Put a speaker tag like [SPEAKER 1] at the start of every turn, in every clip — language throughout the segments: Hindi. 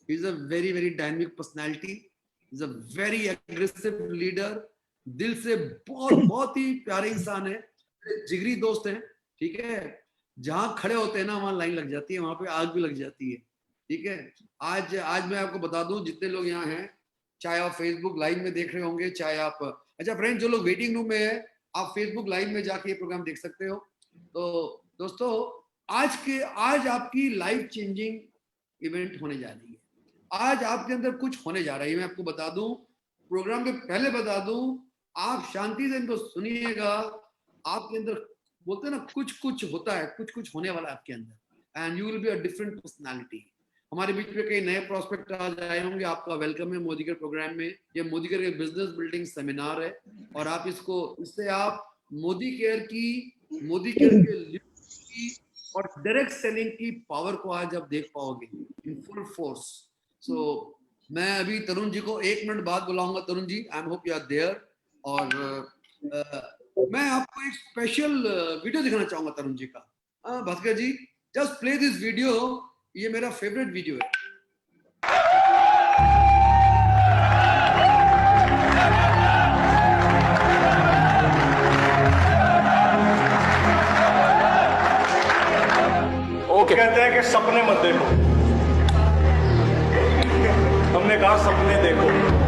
[SPEAKER 1] He is a very very dynamic personality. He is a very aggressive leader. दिल से बहुत ही प्यारे इंसान है, जिगरी दोस्त हैं, ठीक है। जहां खड़े होते हैं ना वहां लाइन लग जाती है, वहां पे आग भी लग जाती है, ठीक है। आज मैं आपको बता दूं, जितने लोग यहाँ हैं, चाहे आप फेसबुक लाइव में देख रहे होंगे, चाहे आप, अच्छा फ्रेंड, जो लोग वेटिंग रूम में है, आप फेसबुक लाइव में जाके ये प्रोग्राम देख सकते हो। तो दोस्तों, आज आपकी लाइफ चेंजिंग इवेंट होने जा रही है। आज आपके अंदर कुछ होने जा रहा है, मैं आपको बता दूं, प्रोग्राम के पहले बता दूं, आप शांति से इनको सुनिएगा। आपके अंदर बोलते हैं ना, कुछ होता है, कुछ होने वाला है आपके अंदर, and you will be a different personality. हमारे बीच में कई नए प्रोस्पेक्ट आज आए होंगे, आपका वेलकम है मोदीकर प्रोग्राम में। ये मोदीकर के बिजनेस बिल्डिंग सेमिनार है, और आप इससे आप मोदी केयर के लीडरशिप की और डायरेक्ट सेलिंग की पावर को आज आप देख पाओगे इन फुल फोर्स। सो मैं अभी तरुण जी को 1 मिनट बाद बुलाऊंगा। Tarun ji, I am hope you are there. और मैं आपको एक स्पेशल वीडियो दिखाना चाहूंगा तरुण जी का। भास्कर जी, जस्ट प्ले दिस वीडियो। ये मेरा फेवरेट वीडियो है।
[SPEAKER 2] ओके, कहते हैं कि सपने मत देखो, हमने कहा सपने देखो।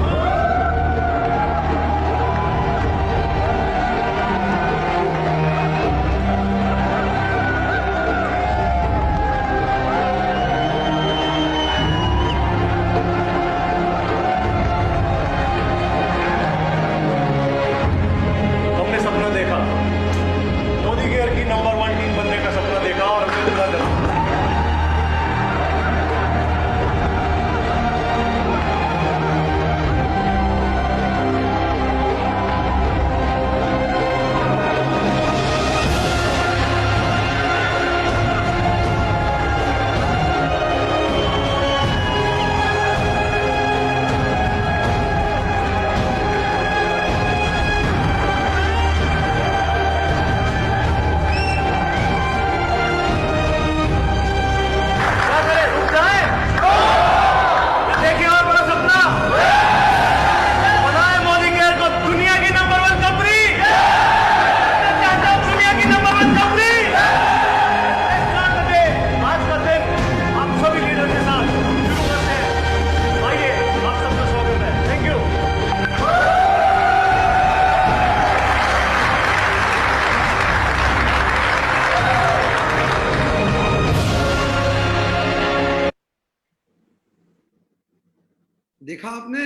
[SPEAKER 1] देखा आपने,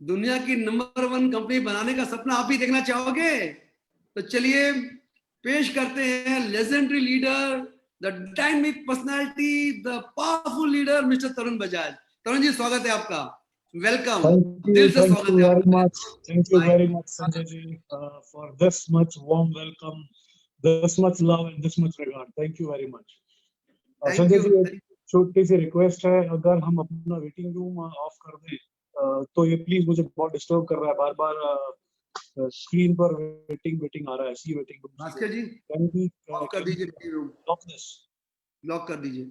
[SPEAKER 1] दुनिया की नंबर 1 कंपनी बनाने का सपना आप ही देखना चाहोगे? तो चलिए पेश करते हैं legendary leader, the dynamic personality, the powerful leader, mister Tarun Bajaj. Tarun ji, स्वागत है आपका, वेलकम, दिल से स्वागत है आपका।
[SPEAKER 3] Thank you very much, Sanjay ji, for this much warm welcome, this much love and this much regard. Thank you very much. Sanjay ji, एक छोटी सी रिक्वेस्ट है, अगर हम अपना वेटिंग रूम ऑफ कर दें तो ये प्लीज, मुझे बहुत डिस्टर्ब कर रहा है, बार बार स्क्रीन पर वेटिंग आ रहा है, see waiting room.
[SPEAKER 1] Bhaskar ji, off कर दीजिए वेटिंग रूम, लॉक कर दीजिए।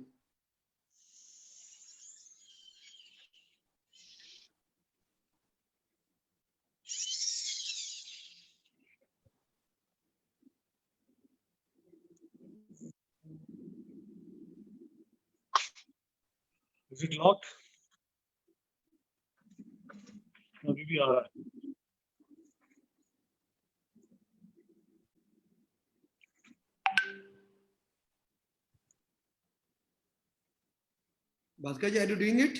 [SPEAKER 3] Is it locked? अभी भी आ रहा है।
[SPEAKER 1] Bhaskar ji, are you doing it?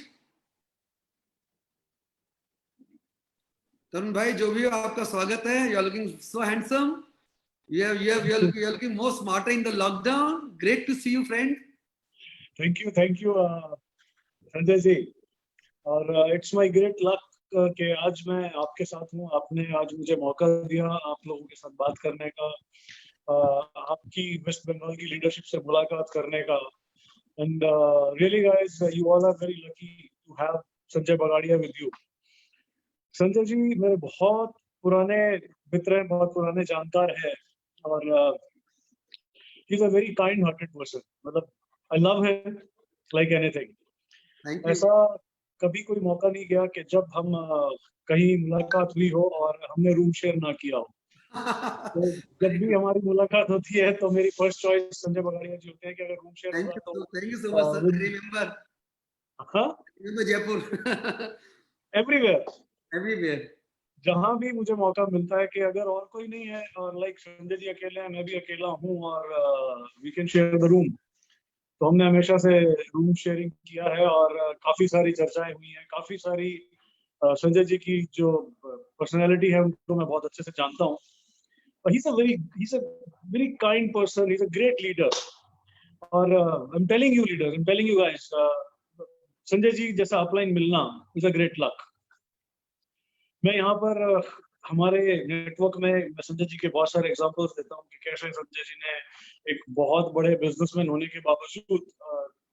[SPEAKER 1] Tarun भाई, जो भी हो, आपका स्वागत है। You are looking so handsome, you are looking more smarter in the lockdown. Great to see you, friend.
[SPEAKER 3] Thank you Sanjay ji, और इट्स माय ग्रेट लक कि आज मैं आपके साथ हूँ। आपने आज मुझे मौका दिया आप लोगों के साथ बात करने का, आपकी वेस्ट बंगाल की लीडरशिप से मुलाकात करने का। And really guys, you all are very lucky to have Sanjay Bagadia with you. Sanjay ji मेरे बहुत पुराने मित्र हैं, बहुत पुराने जानकार हैं, और he is a very kind hearted person. मतलब I love him like anything. कभी कोई मौका नहीं गया कि जब हम कहीं मुलाकात हुई हो और हमने रूम शेयर ना किया हो। तो जब भी हमारी मुलाकात होती है तो मेरी फर्स्ट चॉइस संजय बगाड़िया जी होते हैं कि अगर रूम शेयर हो रहा तो
[SPEAKER 1] thank you so much sir.
[SPEAKER 3] room-
[SPEAKER 1] remember
[SPEAKER 3] हाँ,
[SPEAKER 1] जयपुर
[SPEAKER 3] एवरीवेयर,
[SPEAKER 1] एवरीवेयर।
[SPEAKER 3] जहां भी मुझे मौका मिलता है कि अगर और कोई नहीं है और लाइक संजय जी अकेले हैं, मैं भी अकेला हूँ और we can share the room, तो हमने हमेशा से रूम शेयरिंग किया है और काफी सारी चर्चाएं हुई हैं, काफी सारी संजय जी की जो पर्सनैलिटी है उनको मैं बहुत अच्छे से जानता हूँ। he's a very kind person, he's a great leader और I'm telling you guys, Sanjay ji जैसा अपलाइन मिलना is a great luck। मैं यहाँ पर हमारे नेटवर्क में मैं संजय जी के बहुत सारे एग्जांपल्स देता हूँ कि कैसे संजय जी ने एक बहुत बड़े बिजनेसमैन होने के बावजूद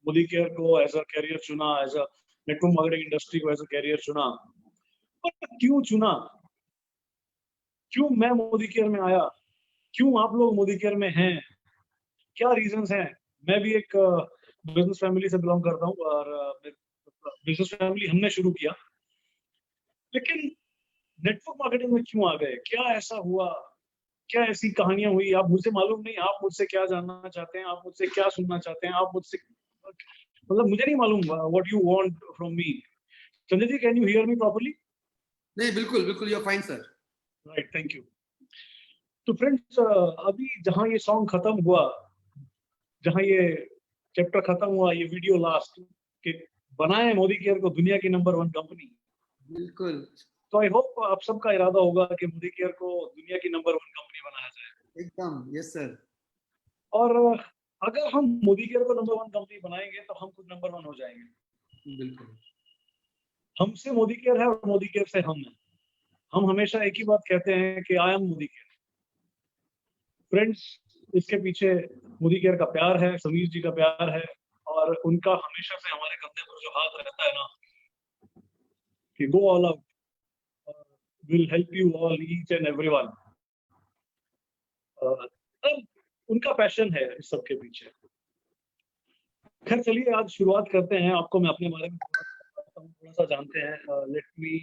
[SPEAKER 3] मोदी केयर को एज अ कैरियर चुना, as a network marketing industry को एज अ कैरियर चुना। पर क्यों चुना, क्यों मैं मोदी केयर में आया, क्यों आप लोग मोदी केयर में हैं, क्या रीजंस हैं? मैं भी एक बिजनेस फैमिली से बिलोंग करता हूँ और बिजनेस फैमिली हमने शुरू किया, लेकिन नेटवर्क मार्केटिंग में क्यों आ गए? क्या ऐसा हुआ, क्या ऐसी कहानियां हुई? आप मुझसे मालूम नहीं, आप मुझसे क्या जानना चाहते हैं, आप मुझसे क्या सुनना चाहते हैं, आप मुझसे मतलब मुझे नहीं मालूम what you want from me. Sanjay ji, can you hear me properly?
[SPEAKER 1] नहीं, बिल्कुल बिल्कुल, you are fine sir.
[SPEAKER 3] Right, thank you. तो फ्रेंड्स, अभी जहां ये सॉन्ग खत्म हुआ, जहां ये चैप्टर खत्म हुआ, ये वीडियो लास्ट के बनाए मोदी केयर को दुनिया की नंबर 1 कंपनी,
[SPEAKER 1] बिल्कुल
[SPEAKER 3] तो आई होप आप सबका इरादा होगा कि मोदी केयर को दुनिया की नंबर 1 कंपनी बनाया जाए।
[SPEAKER 1] एकदम, यस सर।
[SPEAKER 3] और अगर हम मोदी केयर को नंबर 1 कंपनी बनाएंगे तो हम खुद नंबर 1 हो जाएंगे।
[SPEAKER 1] बिल्कुल।
[SPEAKER 3] हमसे मोदी केयर है और मोदी केयर से हम हैं। हम हमेशा एक ही बात कहते हैं कि I am Modi care. Friends, इसके पीछे मोदी केयर का प्यार है, समीर जी का प्यार है और उनका हमेशा से हमारे कंधे पर जो हाथ रहता है ना कि go all out, will help you all, each and everyone, उनका पैशन है इस सब के पीछे। खैर चलिए, आज शुरुआत करते हैं। आपको मैं अपने बारे में थोड़ा सा जानते हैं। Let me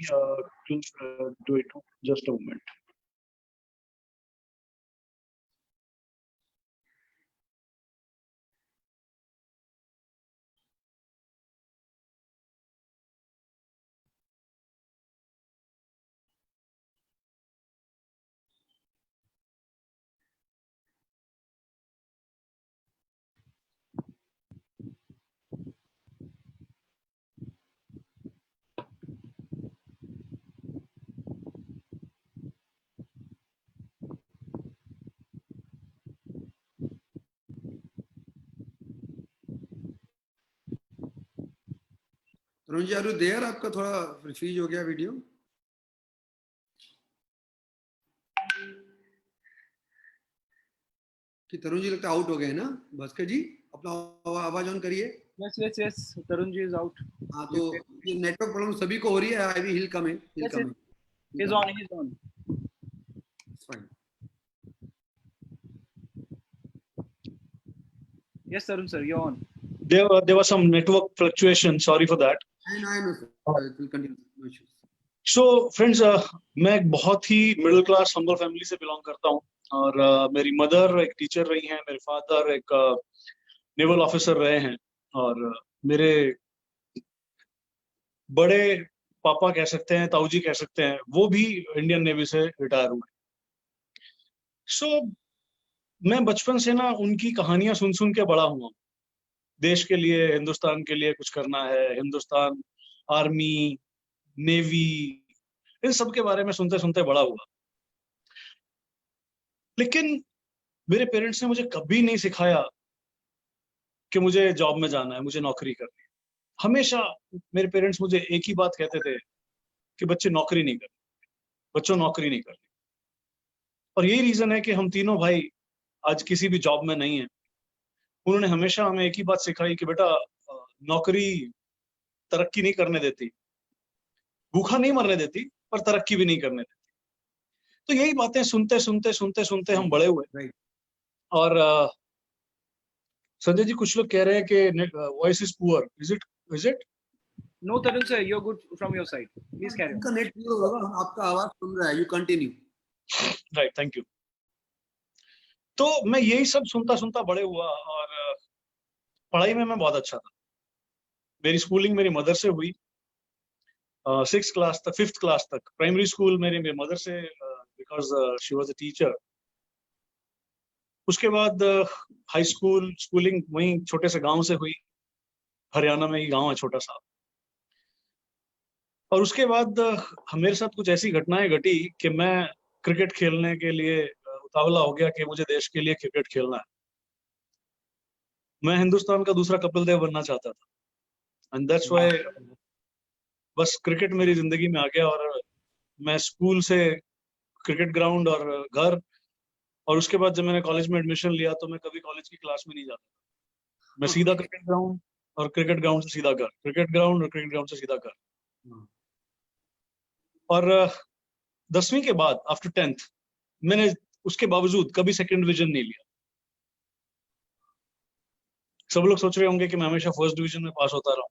[SPEAKER 3] do it just a moment.
[SPEAKER 1] Tarun ji, are you there? आपका थोड़ा फ्रीज हो गया वीडियो। कि तरुण जी लगता आउट हो गए ना। भास्कर जी, अपना आवाज ऑन करिए।
[SPEAKER 4] Yes, Tarun ji is out.
[SPEAKER 1] हाँ, तो ये नेटवर्क प्रॉब्लम सभी को हो रही है। I will come in,
[SPEAKER 4] Yes, he's on.
[SPEAKER 1] It's fine.
[SPEAKER 4] Yes, Tarun sir, you're on.
[SPEAKER 3] There was some network fluctuation. Sorry for that.
[SPEAKER 1] I know, sir. It will continue. No issues.
[SPEAKER 3] So friends, मैं एक बहुत ही मिडिल क्लास हम्बल फैमिली से बिलोंग करता हूँ और मेरी मदर एक टीचर रही हैं, मेरे फादर एक नेवल ऑफिसर रहे हैं और मेरे बड़े पापा कह सकते हैं, ताऊ जी कह सकते हैं, वो भी इंडियन नेवी से रिटायर हुए। सो मैं बचपन से ना उनकी कहानियां सुन सुन के बड़ा हुआ। देश के लिए, हिंदुस्तान के लिए कुछ करना है, हिंदुस्तान आर्मी, नेवी, इन सब के बारे में सुनते सुनते बड़ा हुआ। लेकिन मेरे पेरेंट्स ने मुझे कभी नहीं सिखाया कि मुझे जॉब में जाना है, मुझे नौकरी करनी है। हमेशा मेरे पेरेंट्स मुझे एक ही बात कहते थे कि बच्चे नौकरी नहीं करनी, बच्चों नौकरी नहीं करनी। और यही रीजन है कि हम तीनों भाई आज किसी भी जॉब में नहीं है। उन्होंने हमेशा हमें एक ही बात सिखाई कि बेटा, नौकरी तरक्की नहीं करने देती, भूखा नहीं मरने देती, पर तरक्की भी नहीं करने देती। तो यही बातें सुनते सुनते सुनते सुनते हम बड़े हुए। और संजय जी, कुछ लोग कह रहे हैं कि voice is poor. Is it?
[SPEAKER 4] No, Tarun sir, you're good from your side. Please carry on.
[SPEAKER 1] आपका नेट क्लियर होगा, आपका आवाज सुन रहा है, you continue.
[SPEAKER 3] Right, thank you. तो मैं यही सब सुनता सुनता बड़े हुआ और पढ़ाई में मैं बहुत अच्छा था। मेरी स्कूलिंग मेरी मदर से हुई, 6th क्लास तक, 5th क्लास तक। प्राइमरी स्कूल मेरी मदर से, because she was a teacher. उसके बाद हाई स्कूल स्कूलिंग वहीं छोटे से गांव से हुई, हरियाणा में ही गांव है छोटा सा। और उसके बाद मेरे साथ कुछ ऐसी घटनाएं घटी कि मैं क्रिकेट खेलने के लिए उतावला हो गया कि मुझे देश के लिए क्रिकेट खेलना है। मैं हिंदुस्तान का दूसरा कपिल देव बनना चाहता था, एंड दैट्स व्हाई बस क्रिकेट मेरी जिंदगी में आ गया। और मैं स्कूल से क्रिकेट ग्राउंड और घर, और उसके बाद जब मैंने कॉलेज में एडमिशन लिया तो मैं कभी कॉलेज की क्लास में नहीं जाता। मैं सीधा क्रिकेट ग्राउंड, और क्रिकेट ग्राउंड से सीधा घर, क्रिकेट ग्राउंड और क्रिकेट ग्राउंड से सीधा घर। और 10वीं के बाद आफ्टर 10th मैंने उसके बावजूद कभी सेकंड डिवीजन नहीं लिया। सब लोग सोच रहे होंगे कि मैं हमेशा फर्स्ट डिवीजन में पास होता रहा,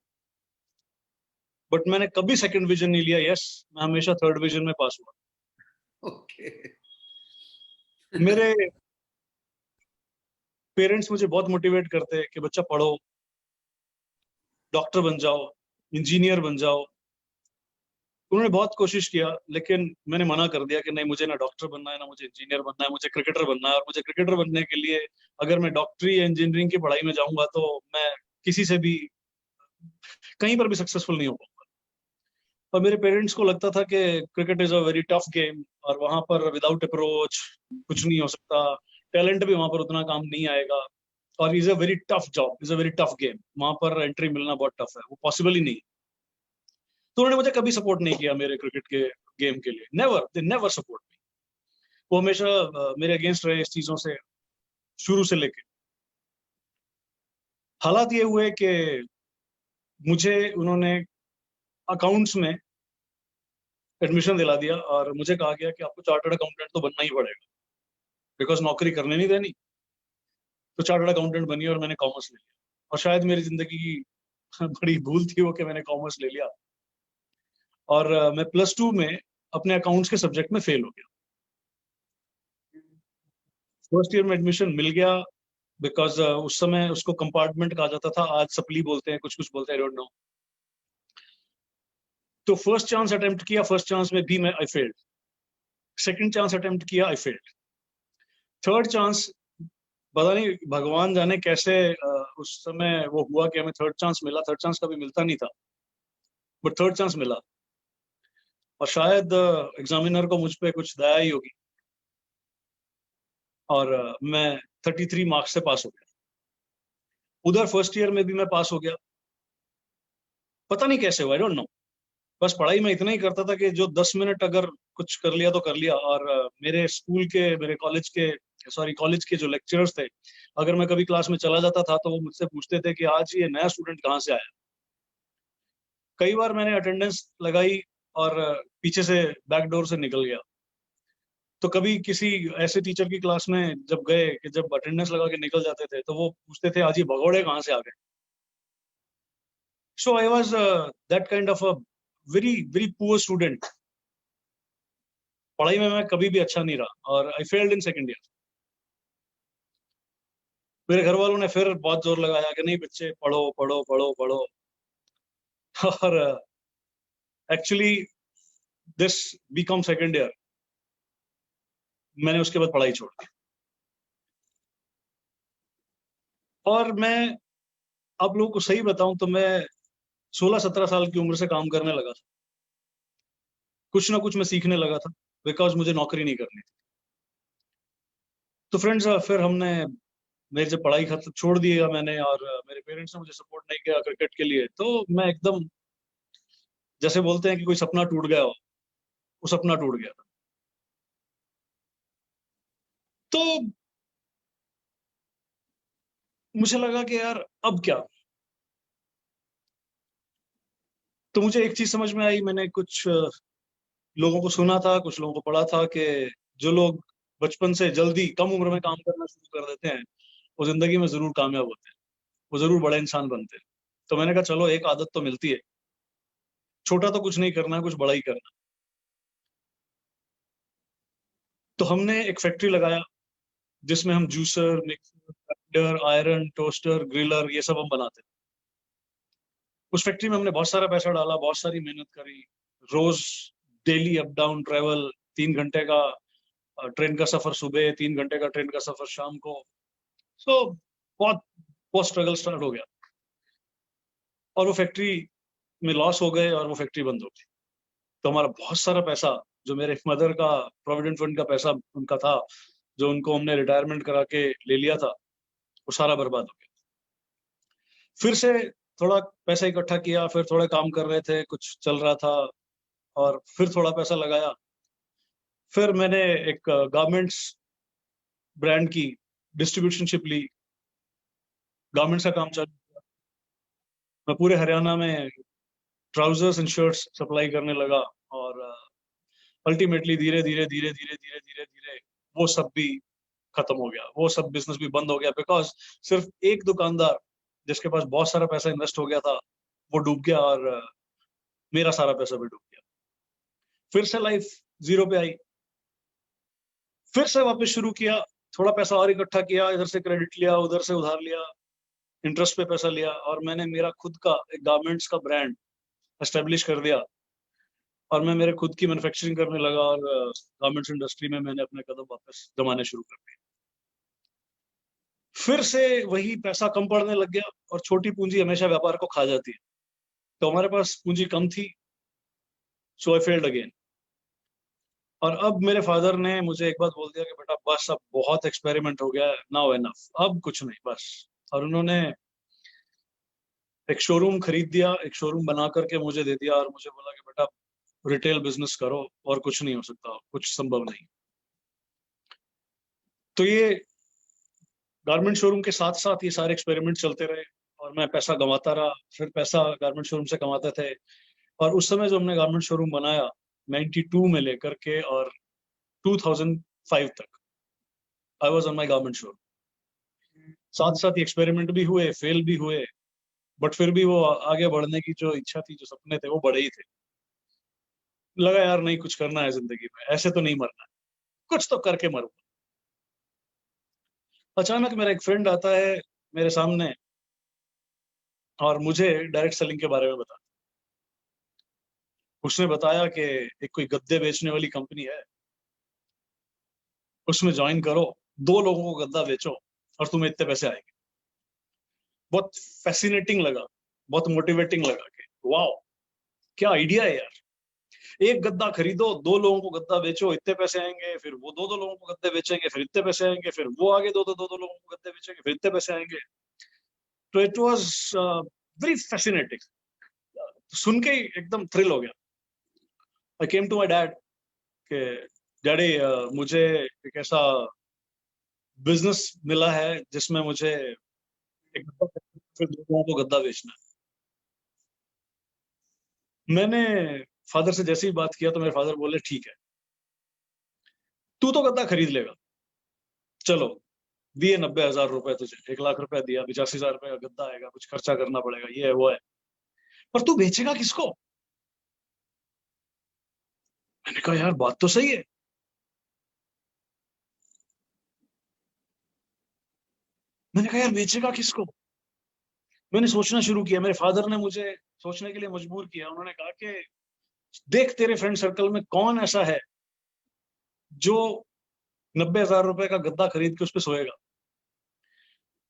[SPEAKER 3] बट मैंने कभी सेकंड डिवीजन नहीं लिया। यस, मैं हमेशा थर्ड डिवीजन में पास हुआ।
[SPEAKER 1] ओके।
[SPEAKER 3] मेरे पेरेंट्स मुझे बहुत मोटिवेट करते हैं कि बच्चा पढ़ो, डॉक्टर बन जाओ, इंजीनियर बन जाओ। उन्होंने बहुत कोशिश किया, लेकिन मैंने मना कर दिया कि नहीं, मुझे ना डॉक्टर बनना है, ना मुझे इंजीनियर बनना है, मुझे क्रिकेटर बनना है। और मुझे क्रिकेटर बनने के लिए अगर मैं डॉक्टरी या इंजीनियरिंग की पढ़ाई में जाऊंगा तो मैं किसी से भी कहीं पर भी सक्सेसफुल नहीं हो पाऊंगा। और मेरे पेरेंट्स को लगता था कि cricket is a very tough game, और वहां पर विदाउट अप्रोच कुछ नहीं हो सकता, टैलेंट भी वहां पर उतना काम नहीं आएगा, और is a very tough job, is a very tough game, वहां पर एंट्री मिलना बहुत टफ है, वो पॉसिबल ही नहीं। तो उन्होंने मुझे कभी सपोर्ट नहीं किया मेरे क्रिकेट के गेम के लिए। Never, they never support me. वो हमेशा मेरे अगेंस्ट रहे इस चीजों से, शुरू से लेके। हालात ये हुए कि मुझे उन्होंने अकाउंट्स में एडमिशन दिला दिया, और मुझे कहा गया कि आपको चार्टर्ड अकाउंटेंट तो बनना ही पड़ेगा, बिकॉज नौकरी करने नहीं देनी। तो चार्टर्ड अकाउंटेंट बनी और मैंने कॉमर्स ले लिया। और शायद मेरी जिंदगी की बड़ी भूल थी वो कि मैंने कॉमर्स ले लिया, और मैं +2 में अपने अकाउंट्स के सब्जेक्ट में फेल हो गया। फर्स्ट ईयर में एडमिशन मिल गया, बिकॉज उस समय उसको कंपार्टमेंट कहा जाता था, आज सप्ली बोलते हैं, कुछ कुछ बोलते हैं, आई डोंट नो। तो फर्स्ट चांस अटेम्प्ट किया, फर्स्ट चांस में भी मैं I failed. Second chance attempt किया, आई फेल्ड। थर्ड चांस, पता नहीं भगवान जाने कैसे उस समय वो हुआ कि हमें थर्ड चांस मिला। थर्ड चांस कभी मिलता नहीं था, बट थर्ड चांस मिला। और शायद एग्जामिनर को मुझ पे कुछ दया ही होगी, और मैं 33 मार्क्स से पास हो गया। उधर फर्स्ट ईयर में भी मैं पास हो गया, पता नहीं कैसे हुआ, आई डोंट नो। बस पढ़ाई में इतना ही करता था कि जो 10 मिनट अगर कुछ कर लिया तो कर लिया। और मेरे स्कूल के, मेरे कॉलेज के जो लेक्चरर्स थे, अगर मैं कभी क्लास में चला जाता था तो वो मुझसे पूछते थे कि आज ये नया स्टूडेंट कहाँ से आया। कई बार मैंने अटेंडेंस लगाई और पीछे से बैक डोर से निकल गया। तो कभी किसी ऐसे टीचर की क्लास में जब गए कि जब अटेंडेंस लगा के निकल जाते थे तो वो पूछते थे आज ये भगौड़े कहाँ से आ गए। So I was that kind of a very very poor student. पढ़ाई में मैं कभी भी अच्छा नहीं रहा, और I failed in second year. मेरे घर वालों ने फिर बहुत जोर लगाया कि नहीं बच्चे, पढ़ो पढ़ो पढ़ो पढ़ो। और actually this BCom second year मैंने उसके बाद पढ़ाई छोड़ दी। और मैं आप लोगों को सही बताऊं तो मैं 16-17 साल की उम्र से काम करने लगा था। कुछ ना कुछ मैं सीखने लगा था, बिकॉज मुझे नौकरी नहीं करनी थी। तो फ्रेंड्स, फिर हमने, मेरी जब पढ़ाई खत्म छोड़ दिया मैंने, और मेरे पेरेंट्स ने मुझे सपोर्ट नहीं किया क्रिकेट के लिए, तो मैं एकदम, जैसे बोलते हैं कि कोई सपना टूट गया हो, वो सपना टूट गया था। तो मुझे लगा कि यार अब क्या। तो मुझे एक चीज समझ में आई, मैंने कुछ लोगों को सुना था, कुछ लोगों को पढ़ा था कि जो लोग बचपन से जल्दी कम उम्र में काम करना शुरू कर देते हैं वो जिंदगी में जरूर कामयाब होते हैं, वो जरूर बड़े इंसान बनते हैं। तो मैंने कहा चलो एक आदत तो मिलती है, छोटा तो कुछ नहीं करना है, कुछ बड़ा ही करना है। तो हमने एक फैक्ट्री लगाया जिसमें हम juicer, mixer, grinder, iron, toaster, griller ये सब हम बनाते थे। उस फैक्ट्री में हमने बहुत सारा पैसा डाला, बहुत सारी मेहनत करी, रोज डेली अप डाउन ट्रेवल, 3 घंटे का ट्रेन का सफर सुबह, 3 घंटे का ट्रेन का सफर शाम को। सो बहुत बहुत स्ट्रगल स्टार्ट हो गया और वो फैक्ट्री में लॉस हो गए और वो फैक्ट्री बंद हो गई। तो हमारा बहुत सारा पैसा, जो मेरे मदर का प्रोविडेंट फंड का पैसा उनका था, जो उनको हमने रिटायरमेंट करा के ले लिया था, वो सारा बर्बाद हो गया। फिर से थोड़ा पैसा इकट्ठा किया, फिर थोड़े काम कर रहे थे, कुछ चल रहा था, और फिर थोड़ा पैसा लगाया। फिर मैंने एक गारमेंट्स ब्रांड की डिस्ट्रीब्यूशनशिप ली, गारमेंट्स का काम चालू किया। मैं पूरे हरियाणा में ट्राउजर्स एंड शर्ट्स सप्लाई करने लगा और अल्टीमेटली धीरे धीरे धीरे धीरे धीरे धीरे धीरे वो सब भी खत्म हो गया, वो सब बिजनेस भी बंद हो गया, बिकॉज सिर्फ एक दुकानदार जिसके पास बहुत सारा पैसा इन्वेस्ट हो गया था वो डूब गया और मेरा सारा पैसा भी डूब गया। फिर से लाइफ जीरो पे आई, फिर से वापस शुरू किया, थोड़ा पैसा और इकट्ठा किया, इधर से क्रेडिट लिया, उधर से उधार लिया, इंटरेस्ट पे पैसा लिया, और मैंने मेरा खुद का एक गारमेंट्स का ब्रांड एस्टेब्लिश कर दिया और मैं मेरे खुद की मैन्युफैक्चरिंग करने लगा और गारमेंट्स इंडस्ट्री में मैंने अपने कदम वापस जमाने शुरू कर दिए। फिर से वही पैसा कम पड़ने लग गया और छोटी पूंजी हमेशा व्यापार को खा जाती है। तो हमारे पास पूंजी कम थी, सो आई फेल्ड अगेन। और अब मेरे फादर ने मुझे एक बात बोल दिया कि बेटा बस अब बहुत एक्सपेरिमेंट हो गया है, नाउ एनफ, अब कुछ नहीं बस। और उन्होंने एक शोरूम खरीद दिया, एक शोरूम बना करके मुझे दे दिया और मुझे बोला कि बेटा रिटेल बिजनेस करो और कुछ नहीं हो सकता, कुछ संभव नहीं। तो ये गारमेंट शोरूम के साथ साथ ये सारे एक्सपेरिमेंट चलते रहे और मैं पैसा गंवाता रहा, फिर पैसा गारमेंट शोरूम से कमाते थे। और उस समय जो हमने गारमेंट शोरूम बनाया 92 में लेकर के और 2005 तक I was on my garment showroom. साथ साथ एक्सपेरिमेंट भी हुए, फेल भी हुए, बट फिर भी वो आगे बढ़ने की जो इच्छा थी, जो सपने थे, वो बड़े ही थे। लगा यार नहीं, कुछ करना है जिंदगी में, ऐसे तो नहीं मरना है, कुछ तो करके मरूंगा। अचानक मेरा एक फ्रेंड आता है मेरे सामने और मुझे डायरेक्ट सेलिंग के बारे में बताता। उसने बताया कि एक कोई गद्दे बेचने वाली कंपनी है, उसमें ज्वाइन करो, 2 लोगों को गद्दा बेचो और तुम्हें इतने पैसे आएंगे। बहुत फैसिनेटिंग लगा, बहुत मोटिवेटिंग लगा कि वाओ क्या आइडिया है यार। एक गद्दा खरीदो, 2 लोगों को गद्दा बेचो, इतने पैसे आएंगे, फिर वो 2 लोगों को गद्दे बेचेंगे, फिर इतने पैसे आएंगे, फिर वो आगे 2 लोगों को गद्दे बेचेंगे, फिर इतने पैसे आएंगे। तो इट वाज वेरी फैसिनेटिंग, सुन के एकदम थ्रिल हो गया। आई केम टू माय डैड कि डैडी मुझे एक ऐसा बिजनेस मिला है जिसमें मुझे एक फिर 2 लोगों को गद्दा बेचना है। मैंने फादर से जैसे ही बात किया तो मेरे फादर बोले ठीक है, तू तो गद्दा खरीद लेगा, चलो दिए 90,000 रुपए तुझे, 1 लाख रुपया दिया, 85,000 रुपए का गद्दा आएगा, कुछ खर्चा करना पड़ेगा, ये है वो है, पर तू बेचेगा किसको? मैंने कहा यार बात तो सही है। मैंने कहा यार बेचेगा किसको? मैंने सोचना शुरू किया, मेरे फादर ने मुझे सोचने के लिए मजबूर किया। उन्होंने कहा कि देख तेरे फ्रेंड सर्कल में कौन ऐसा है जो 90,000 रुपए का गद्दा खरीद के उस पर सोएगा।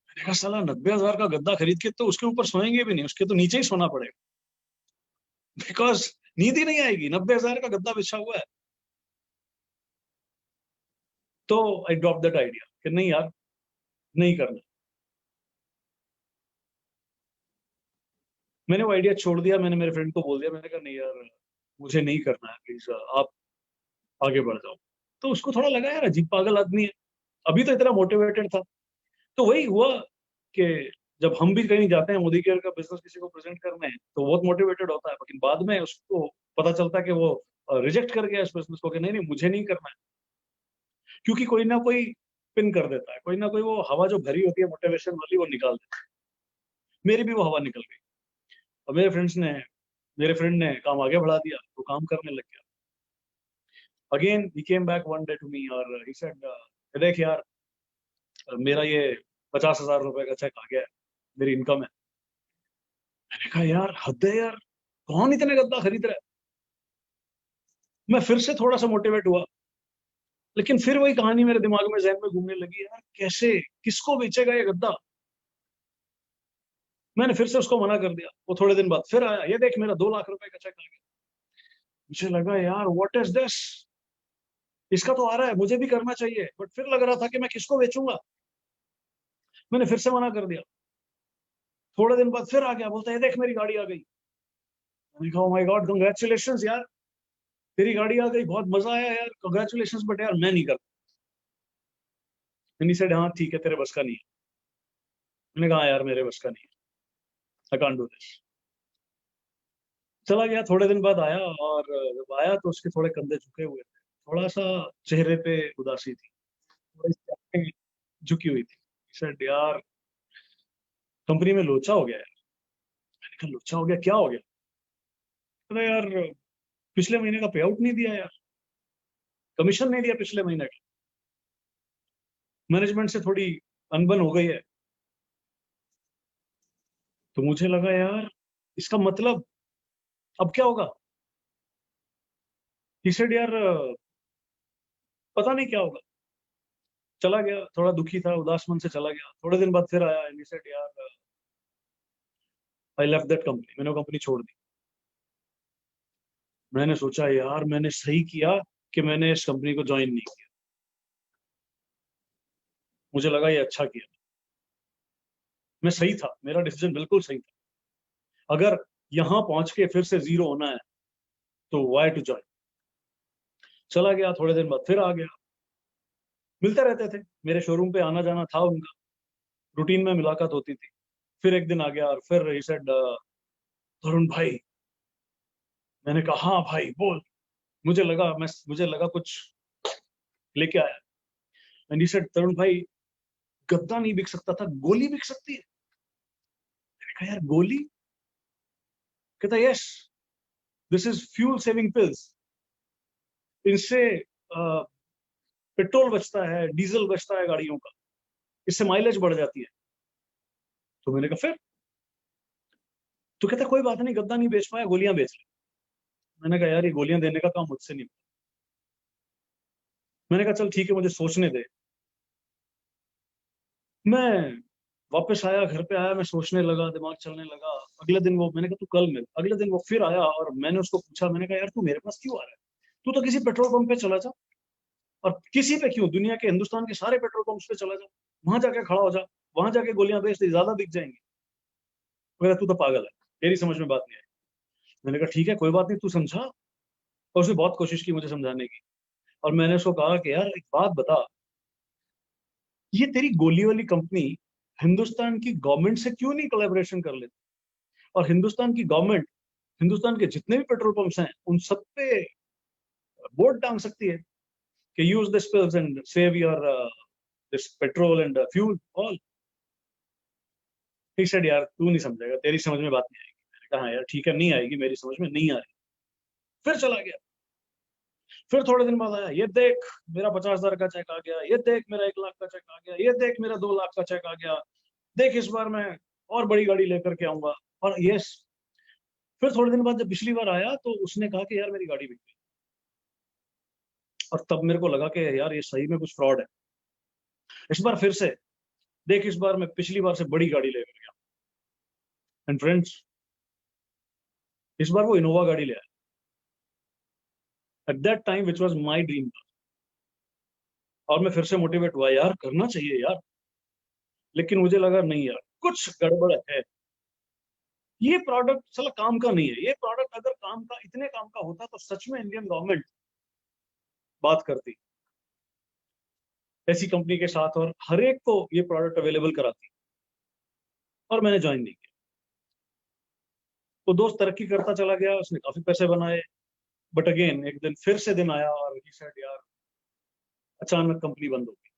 [SPEAKER 3] मैंने कहा साला 90,000 का गद्दा खरीद के तो उसके ऊपर सोएंगे भी नहीं, उसके तो नीचे ही सोना पड़ेगा, बिकॉज नींद ही नहीं आएगी, 90,000 का गद्दा बिछा हुआ है। तो आई ड्रॉप दैट आइडिया कि नहीं यार नहीं करना। मैंने वो आइडिया छोड़ दिया, मैंने मेरे फ्रेंड को बोल दिया, मैंने कहा नहीं यार मुझे नहीं करना है, प्लीज आप आगे बढ़ जाओ। तो उसको थोड़ा लगा यार अजीब पागल आदमी है, अभी तो इतना मोटिवेटेड था। तो वही हुआ कि जब हम भी कहीं जाते हैं मोदी केयर का बिजनेस किसी को प्रेजेंट करने हैं तो बहुत मोटिवेटेड होता है, लेकिन बाद में उसको पता चलता है कि वो रिजेक्ट कर गया इस बिजनेस को कि नहीं नहीं मुझे नहीं करना है, क्योंकि कोई ना कोई पिन कर देता है, कोई ना कोई वो हवा जो भरी होती है मोटिवेशन वाली वो निकाल देता है। मेरी भी वो हवा निकल गई और मेरे फ्रेंड्स ने मेरे फ्रेंड ने काम आगे बढ़ा दिया, तो काम करने लग गया। Again he came back one day to me और ही सेड, देख यार मेरा ये 50,000 रुपए का चेक आ गया है, मेरी इनकम है। मैंने कहा यार हद है यार, कौन इतने गद्दा खरीद रहा है। मैं फिर से थोड़ा सा मोटिवेट हुआ, लेकिन फिर वही कहानी मेरे दिमाग में जहन में घूमने लगी, यार कैसे, किसको बेचेगा ये गद्दा। मैंने फिर से उसको मना कर दिया। वो थोड़े दिन बाद फिर आया, ये देख मेरा 2 लाख रुपए का चेक आ गया। मुझे लगा यार व्हाट इज दिस, इसका तो आ रहा है, मुझे भी करना चाहिए, बट फिर लग रहा था कि मैं किसको बेचूंगा। मैंने फिर से मना कर दिया। थोड़े दिन बाद फिर आ गया, बोलता है देख मेरी गाड़ी आ गई। मैंने कहा माय गॉड कंग्रेचुलेशंस यार, तेरी गाड़ी आ गई, बहुत मजा आया यार, कंग्रेचुलेशंस, बट यार मैं नहीं करता। मैंने सेड हाँ ठीक है, तेरे बस का नहीं है। मैंने कहा यार मेरे बस का नहीं है, आई कांट डू दिस। चला गया। थोड़े दिन बाद आया, और जब आया तो उसके थोड़े कंधे झुके हुए थे, थोड़ा सा चेहरे पे उदासी थी, थोड़ी सी आंखें झुकी हुई थी। सेड यार कंपनी में लोचा हो गया यार। मैंने कहा लोचा हो गया, क्या हो गया। अरे यार पिछले महीने का पे आउट नहीं दिया यार, कमीशन नहीं दिया पिछले महीने का, मैनेजमेंट से थोड़ी अनबन हो गई है। तो मुझे लगा यार इसका मतलब अब क्या होगा। ही सेड यार पता नहीं क्या होगा। चला गया, थोड़ा दुखी था, उदास मन से चला गया। थोड़े दिन बाद फिर आया, एंड ही सेड यार आई लेफ्ट दैट कंपनी, मैंने वो कंपनी छोड़ दी। मैंने सोचा यार मैंने सही किया कि मैंने इस कंपनी को ज्वाइन नहीं किया। मुझे लगा ये अच्छा किया, मैं सही था, मेरा डिसीजन बिल्कुल सही था। अगर यहां पहुंच के फिर से जीरो होना है तो वाई टू ज्वाइन। चला गया, थोड़े दिन बाद फिर आ गया। मिलते रहते थे, मेरे शोरूम पे आना जाना था उनका, रूटीन में मुलाकात होती थी। फिर एक दिन आ गया और फिर ही सेड तरुण भाई। मैंने कहा हाँ भाई बोल। मुझे लगा कुछ लेके आया। एंड ही सेड तरुण भाई गद्दा नहीं बिक सकता था, गोली बिक सकती है। मैंने कहा यार गोली। कहता yes, this is fuel saving pills. इनसे पेट्रोल बचता है, डीजल बचता है गाड़ियों का, इससे माइलेज बढ़ जाती है। तो मैंने कहा फिर। तो कहता कोई बात नहीं, गद्दा नहीं बेच पाया, गोलियां बेच ले। मैंने कहा यार ये गोलियां देने का काम मुझसे नहीं। मैंने कहा चल ठीक है, मुझे सोचने दे। मैं वापस आया, घर पे आया, मैं सोचने लगा, दिमाग चलने लगा। अगले दिन वो, मैंने कहा तू कल मिल। अगले दिन वो फिर आया और मैंने उसको पूछा, मैंने कहा यार तू मेरे पास क्यों आ रहा है, तू तो किसी पेट्रोल पंप पे चला जा, और किसी पे क्यों, दुनिया के, हिंदुस्तान के सारे पेट्रोल पंप पे चला जा, वहां जाके खड़ा हो जा, वहां जाके गोलियां बेच दे, ज्यादा बिक जाएंगी। मेरा तू तो पागल है, तेरी समझ में बात नहीं आई। मैंने कहा ठीक है कोई बात नहीं, तू समझा। और उसने बहुत कोशिश की मुझे समझाने की। और मैंने उसको कहा कि यार एक बात बता, ये तेरी गोली वाली कंपनी हिंदुस्तान की गवर्नमेंट से क्यों नहीं कोलैबोरेशन कर लेती, और हिंदुस्तान की गवर्नमेंट हिंदुस्तान के जितने भी पेट्रोल पंप्स हैं उन सब पे बोर्ड टांग सकती है कि use this pills and save your this petrol and fuel all. He said यार तू नहीं समझेगा, तेरी समझ में बात नहीं आएगी। मैंने कहा हाँ यार ठीक है, नहीं आएगी, मेरी समझ में नहीं आ रही। फिर चला गया। फिर थोड़े दिन बाद आया, ये देख मेरा 50,000 का चेक आ गया, ये देख मेरा 1 लाख का चेक आ गया, ये देख मेरा 2 लाख का चेक आ गया, देख इस बार मैं और बड़ी गाड़ी लेकर के आऊंगा। और यस, फिर थोड़े दिन बाद जब पिछली बार आया तो उसने कहा कि यार मेरी गाड़ी बिक गई। और तब मेरे को लगा कि यार ये सही में कुछ फ्रॉड है। इस बार फिर से देख, इस बार मैं पिछली बार से बड़ी गाड़ी लेकर गया। एंड फ्रेंड्स, इस बार वो इनोवा गाड़ी ले आया, at that time which was my dream. और मैं फिर से मोटिवेट हुआ, यार करना चाहिए यार। लेकिन मुझे लगा नहीं यार कुछ गड़बड़ है, ये प्रोडक्ट साला काम का नहीं है। ये प्रोडक्ट अगर काम का, इतने काम का होता तो सच में इंडियन गवर्नमेंट बात करती ऐसी कंपनी के साथ और हर एक को ये प्रोडक्ट अवेलेबल कराती। और मैंने ज्वाइन नहीं किया। तो दोस्त तरक्की करता चला गया, उसने काफी पैसे बनाए। बट अगेन एक दिन फिर से दिन आया और ही सेड यार अचानक कंपनी बंद हो गई।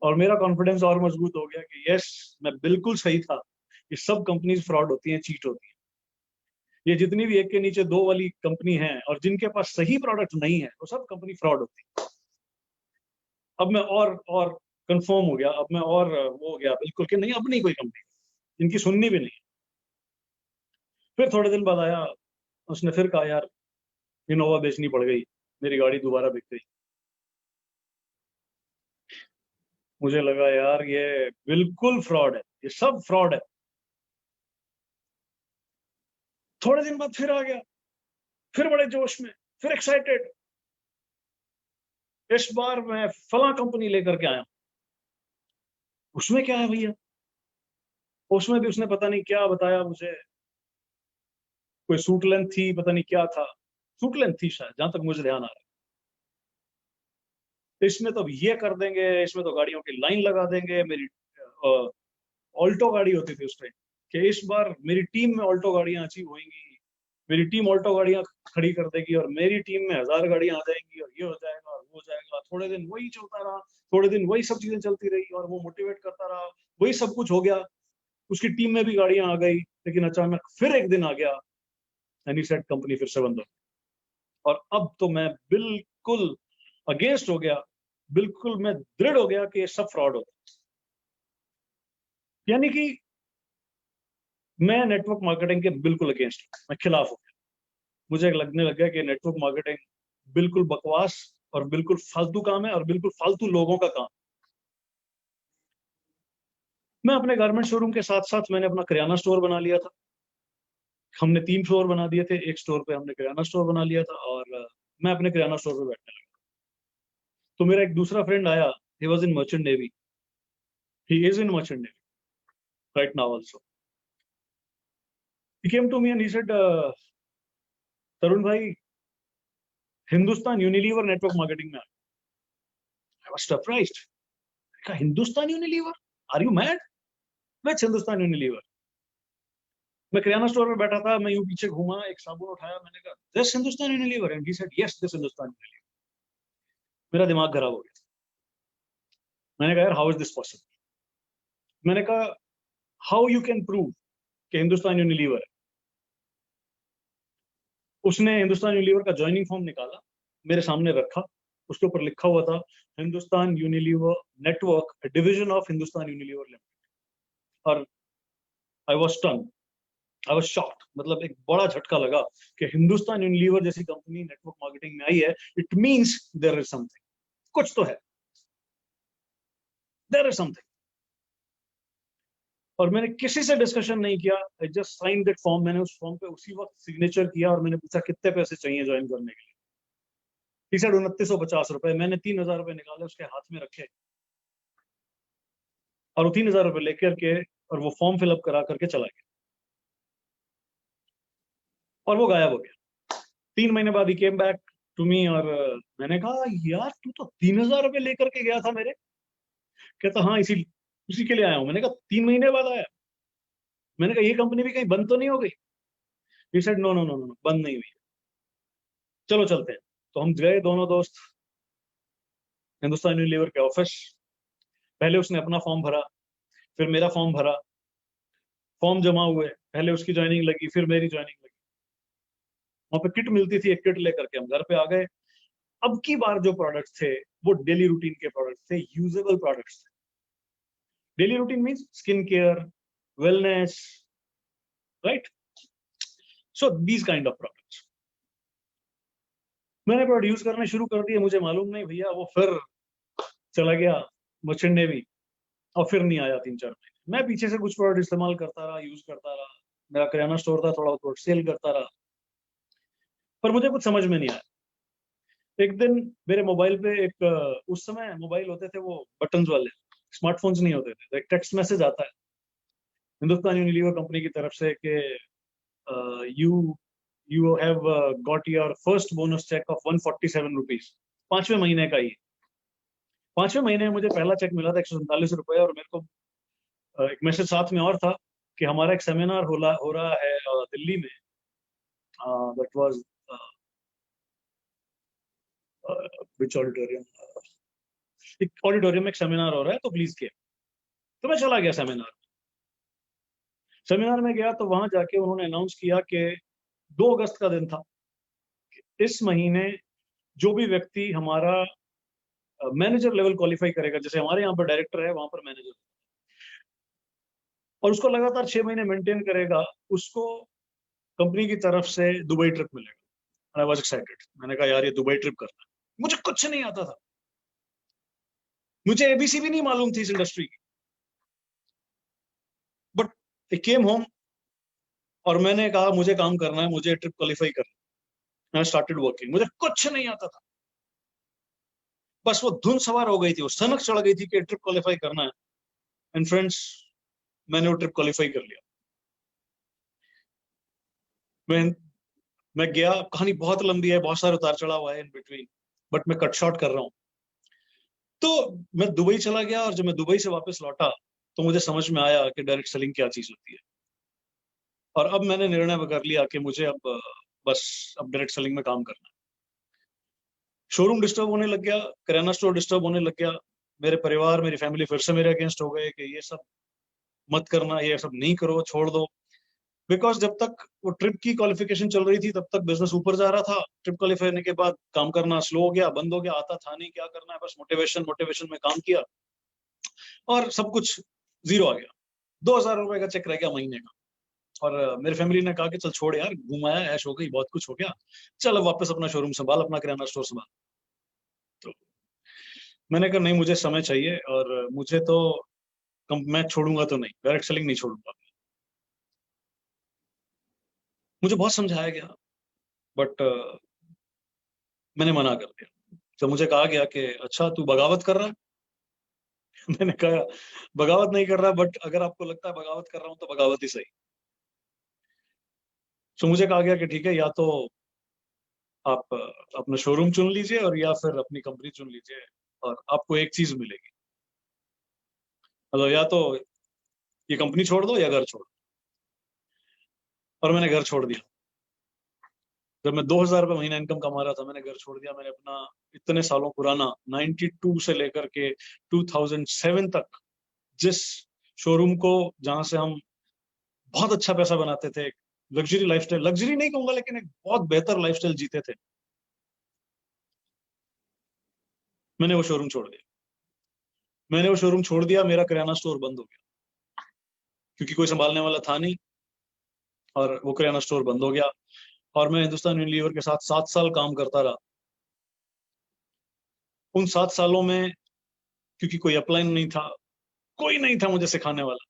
[SPEAKER 3] और मेरा कॉन्फिडेंस और मजबूत हो गया कि यस मैं बिल्कुल सही था, ये सब कंपनीज फ्रॉड होती हैं, चीट होती हैं। ये जितनी भी एक के नीचे दो वाली कंपनी है और जिनके पास सही प्रोडक्ट नहीं है वो सब कंपनी फ्रॉड होती है। अब मैं और कंफर्म हो गया, अब मैं और वो हो गया बिल्कुल कि नहीं, अब नहीं कोई कंपनी इनकी सुननी भी नहीं। फिर थोड़े दिन बाद आया, उसने फिर कहा यार इनोवा बेचनी पड़ गई, मेरी गाड़ी दोबारा बिक गई। मुझे लगा यार ये बिल्कुल फ्रॉड है, ये सब फ्रॉड है। थोड़े दिन बाद फिर आ गया, फिर बड़े जोश में, फिर एक्साइटेड, इस बार मैं फला कंपनी लेकर के आया। उसमें क्या है भैया, उसमें भी उसने पता नहीं क्या बताया मुझे, कोई सूट लेंथ थी, पता नहीं क्या था, सूट लेंथ थी शायद, जहां तक मुझे ध्यान आ रहा है। इसमें तो ये कर देंगे, इसमें तो गाड़ियों की लाइन लगा देंगे। मेरी ऑल्टो गाड़ी होती थी उस टाइम, कि इस बार मेरी टीम में ऑल्टो गाड़ियां अचीव होंगी, मेरी टीम ऑल्टो गाड़ियां खड़ी कर देगी और मेरी टीम में 1000 गाड़ियां आ जाएंगी और ये हो जाएगा और वो हो जाएगा। थोड़े दिन वही चलता रहा, थोड़े दिन वही सब चीजें चलती रही और वो मोटिवेट करता रहा, वही सब कुछ हो गया। उसकी टीम में भी गाड़ियां आ गई, लेकिन अचानक फिर एक दिन आ गया एंड ही सेड कंपनी फिर से बंद हो। और अब तो मैं बिल्कुल अगेंस्ट हो गया, बिल्कुल मैं दृढ़ हो गया कि ये सब फ्रॉड होता है। यानी कि मैं नेटवर्क मार्केटिंग के बिल्कुल अगेंस्ट हूं, मैं खिलाफ हूं। मुझे लगने लग गया कि नेटवर्क मार्केटिंग बिल्कुल बकवास और बिल्कुल फालतू काम है और बिल्कुल फालतू लोगों का काम। मैं अपने गारमेंट शोरूम के साथ साथ मैंने अपना किराना स्टोर बना लिया था। हमने 3 फ्लोर बना दिए थे, एक स्टोर पे हमने किराना स्टोर बना लिया था और मैं अपने किराना स्टोर पे बैठने लगा। तो मेरा एक दूसरा फ्रेंड आया, he was in merchant navy, he is in merchant navy right now also. He came to me and he said Tarun भाई, हिंदुस्तान यूनिलीवर नेटवर्क मार्केटिंग में। आई वाज सरप्राइज्ड, कहा Hindustan Unilever, are you mad? Which Hindustan Unilever? मैं किराना स्टोर में बैठा था, मैं यूं पीछे घूमा, एक साबुन उठाया, मैंने कहा this Hindustan Unilever and he said yes this Hindustan Unilever. मेरा दिमाग खराब हो गया। मैंने कहा यार हाउ इज दिस पॉसिबल? मैंने कहा हाउ यू कैन प्रूव कि हिंदुस्तान यूनिलीवर है? उसने हिंदुस्तान यूनिलीवर का ज्वाइनिंग फॉर्म निकाला, मेरे सामने रखा, उसके ऊपर लिखा हुआ था Hindustan Unilever network division of Hindustan Unilever limited. और I was stun, I was shocked, मतलब एक बड़ा झटका लगा कि हिंदुस्तान यूनिलीवर जैसी कंपनी नेटवर्क मार्केटिंग में आई है, it means there is something, कुछ तो है, देयर इज समथिंग। और मैंने किसी से डिस्कशन नहीं किया, I just sign that form. मैंने उस फॉर्म पे उसी वक्त सिग्नेचर किया और मैंने पूछा कितने पैसे चाहिए ज्वाइन करने के लिए। ही सेड 2950 रुपए। मैंने 3000 रुपए निकाले, उसके हाथ में रखे और वो 3000 रुपए लेकर के और वो फॉर्म फिलअप करा करके चला गया और वो गायब हो गया। 3 महीने बाद ही केम बैक टू मी और मैंने कहा यार तू तो 3000 रुपए लेकर के गया था मेरे। कहता हाँ इसी उसी के लिए आया हूँ। मैंने कहा 3 महीने बाद आया? मैंने कहा ये कंपनी भी कहीं बंद तो नहीं हो गई? He said no no no no, बंद नहीं हुई, चलो चलते हैं। तो हम गए दोनों दोस्त हिंदुस्तान यूनिलीवर के ऑफिस। पहले उसने अपना फॉर्म भरा, फिर मेरा फॉर्म भरा, फॉर्म जमा हुए, पहले उसकी ज्वाइनिंग लगी, फिर मेरी ज्वाइनिंग लगी। वहां पे किट मिलती थी, एक किट लेकर के हम घर पे आ गए। अब की बार जो प्रोडक्ट्स थे वो डेली रूटीन के प्रोडक्ट्स थे, यूजेबल प्रोडक्ट्स थे। Daily routine means skin care, wellness, right? So these kind of products मैंने प्रोडक्ट यूज करने शुरू कर दिए। मुझे मालूम नहीं भैया, वो फिर चला गया मर्चेंट नेवी और फिर नहीं आया 3-4 महीने। मैं पीछे से कुछ प्रोडक्ट इस्तेमाल करता रहा, यूज करता रहा, मेरा किराना स्टोर था, थोड़ा बहुत सेल करता रहा, पर मुझे कुछ समझ में नहीं आया। एक दिन मेरे मोबाइल पे एक उस समय मोबाइल होते थे वो बटन वाले, स्मार्टफोन्स नहीं होते थे, तो एक टेक्स्ट मैसेज आता है हिंदुस्तान यूनिलीवर कंपनी की तरफ से कि you have got your first bonus cheque of 147 rupees. 5वें महीने का ही, 5वें महीने में मुझे पहला चेक मिला था 147 रुपए। और मेरे को एक मैसेज साथ में और था कि हमारा एक सेमिनार हो रहा है दिल्ली में, दैट वाज विच ऑडिटोरियम, एक ऑडिटोरियम में एक सेमिनार हो रहा है तो प्लीज केयर। तो मैं चला गया सेमिनार में गया तो वहां जाके उन्होंने अनाउंस किया कि 2 अगस्त का दिन था। इस महीने जो भी व्यक्ति हमारा मैनेजर लेवल क्वालिफाई करेगा, जैसे हमारे यहाँ पर डायरेक्टर है, वहां पर मैनेजर, और उसको लगातार 6 महीने मेंटेन करेगा, उसको कंपनी की तरफ से दुबई ट्रिप मिलेगा। I was excited. मैंने कहा यार ये दुबई ट्रिप करना है। मुझे कुछ नहीं आता था, मुझे एबीसी भी नहीं मालूम थी इस इंडस्ट्री की, बट आई केम होम और मैंने कहा मुझे काम करना है, मुझे ट्रिप क्वालिफाई करना है। I started working. मुझे कुछ नहीं आता था, बस वो धुन सवार हो गई थी, वो सनक चढ़ गई थी कि ट्रिप क्वालिफाई करना है। एंड फ्रेंड्स, मैंने वो ट्रिप क्वालिफाई कर लिया। मैं गया, कहानी बहुत लंबी है, बहुत सारे उतार चढ़ाव आए इन बिटवीन, बट मैं कट शॉर्ट कर रहा हूँ। तो मैं दुबई चला गया, और जब मैं दुबई से वापस लौटा तो मुझे समझ में आया कि डायरेक्ट सेलिंग क्या चीज होती है। और अब मैंने निर्णय कर लिया कि मुझे अब डायरेक्ट सेलिंग में काम करना है। शोरूम डिस्टर्ब होने लग गया, किराना स्टोर डिस्टर्ब होने लग गया, मेरे परिवार, मेरी फैमिली फिर से मेरे अगेंस्ट हो गए कि ये सब मत करना, ये सब नहीं करो, छोड़ दो। बिकॉज जब तक वो ट्रिप की क्वालिफिकेशन चल रही थी तब तक बिजनेस ऊपर जा रहा था। ट्रिप क्वालिफाई होने के बाद काम करना स्लो हो गया, बंद हो गया, आता था नहीं क्या करना है, बस मोटिवेशन में काम किया और सब कुछ जीरो आ गया। 2,000 रुपए का चेक रह गया महीने का। और मेरी फैमिली ने कहा कि चल छोड़ यार, घुमाया, ऐश हो गई, बहुत कुछ हो गया, चल अब वापस अपना शोरूम संभाल, अपना किराना स्टोर संभाल। तो मैंने कहा नहीं, मुझे समय चाहिए, और मुझे तो मैं छोड़ूंगा तो नहीं, डायरेक्ट सेलिंग नहीं छोड़ूंगा। मुझे बहुत समझाया गया, बट मैंने मना कर दिया। तो मुझे कहा गया कि अच्छा तू बगावत कर रहा है। मैंने कहा बगावत नहीं कर रहा, बट अगर आपको लगता है बगावत कर रहा हूं तो बगावत ही सही। तो मुझे कहा गया कि ठीक है, या तो आप अपना शोरूम चुन लीजिए और या फिर अपनी कंपनी चुन लीजिए, और आपको एक चीज मिलेगी, मतलब या तो ये कंपनी छोड़ दो या घर छोड़ दो। और मैंने घर छोड़ दिया। जब मैं 2,000 रुपये महीना इनकम कमा रहा था, मैंने घर छोड़ दिया। मैंने अपना इतने सालों पुराना 92 से लेकर के 2007 तक जिस शोरूम को, जहां से हम बहुत अच्छा पैसा बनाते थे, लग्जरी लाइफस्टाइल, लग्जरी नहीं कहूंगा लेकिन एक बहुत बेहतर लाइफस्टाइल जीते थे, मैंने वो शोरूम छोड़ दिया। मैंने वो शोरूम छोड़ दिया, मेरा किराना स्टोर बंद हो गया क्योंकि कोई संभालने वाला था नहीं, और वो किराना स्टोर बंद हो गया। और मैं हिंदुस्तान यूनिलीवर के साथ 7 साल काम करता रहा। उन 7 सालों में क्योंकि कोई अपलाइन नहीं था, कोई नहीं था मुझे सिखाने वाला,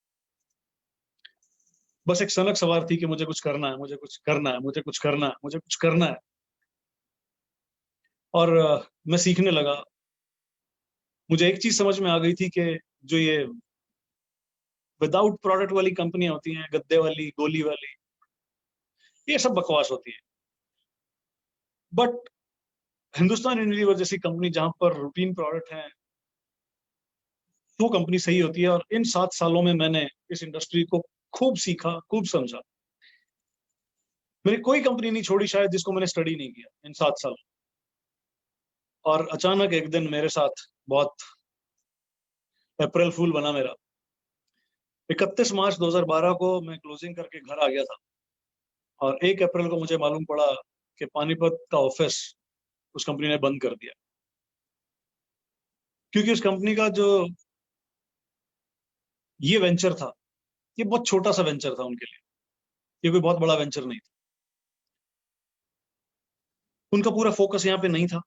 [SPEAKER 3] बस एक सनक सवार थी कि मुझे कुछ करना है, मुझे कुछ करना है, मुझे कुछ करना है, मुझे कुछ करना है। और मैं सीखने लगा। मुझे एक चीज समझ में आ गई थी कि जो ये विदाउट प्रोडक्ट वाली कंपनियां होती हैं, गद्दे वाली, गोली वाली, ये सब बकवास होती है। बट हिंदुस्तान यूनिलीवर जैसी कंपनी जहां पर रूटीन प्रोडक्ट है, वो कंपनी सही होती है। और इन 7 सालों में मैंने इस इंडस्ट्री को खूब सीखा, खूब समझा। मैंने कोई कंपनी नहीं छोड़ी शायद जिसको मैंने स्टडी नहीं किया इन 7 सालों। और अचानक एक दिन मेरे साथ बहुत अप्रैल फूल बना मेरा। 31 मार्च 2012 को मैं क्लोजिंग करके घर आ गया था, और 1 अप्रैल को मुझे मालूम पड़ा कि पानीपत का ऑफिस उस कंपनी ने बंद कर दिया, क्योंकि उस कंपनी का जो ये वेंचर था, ये बहुत छोटा सा वेंचर था उनके लिए, ये कोई बहुत बड़ा वेंचर नहीं था। उनका पूरा फोकस यहाँ पे नहीं था,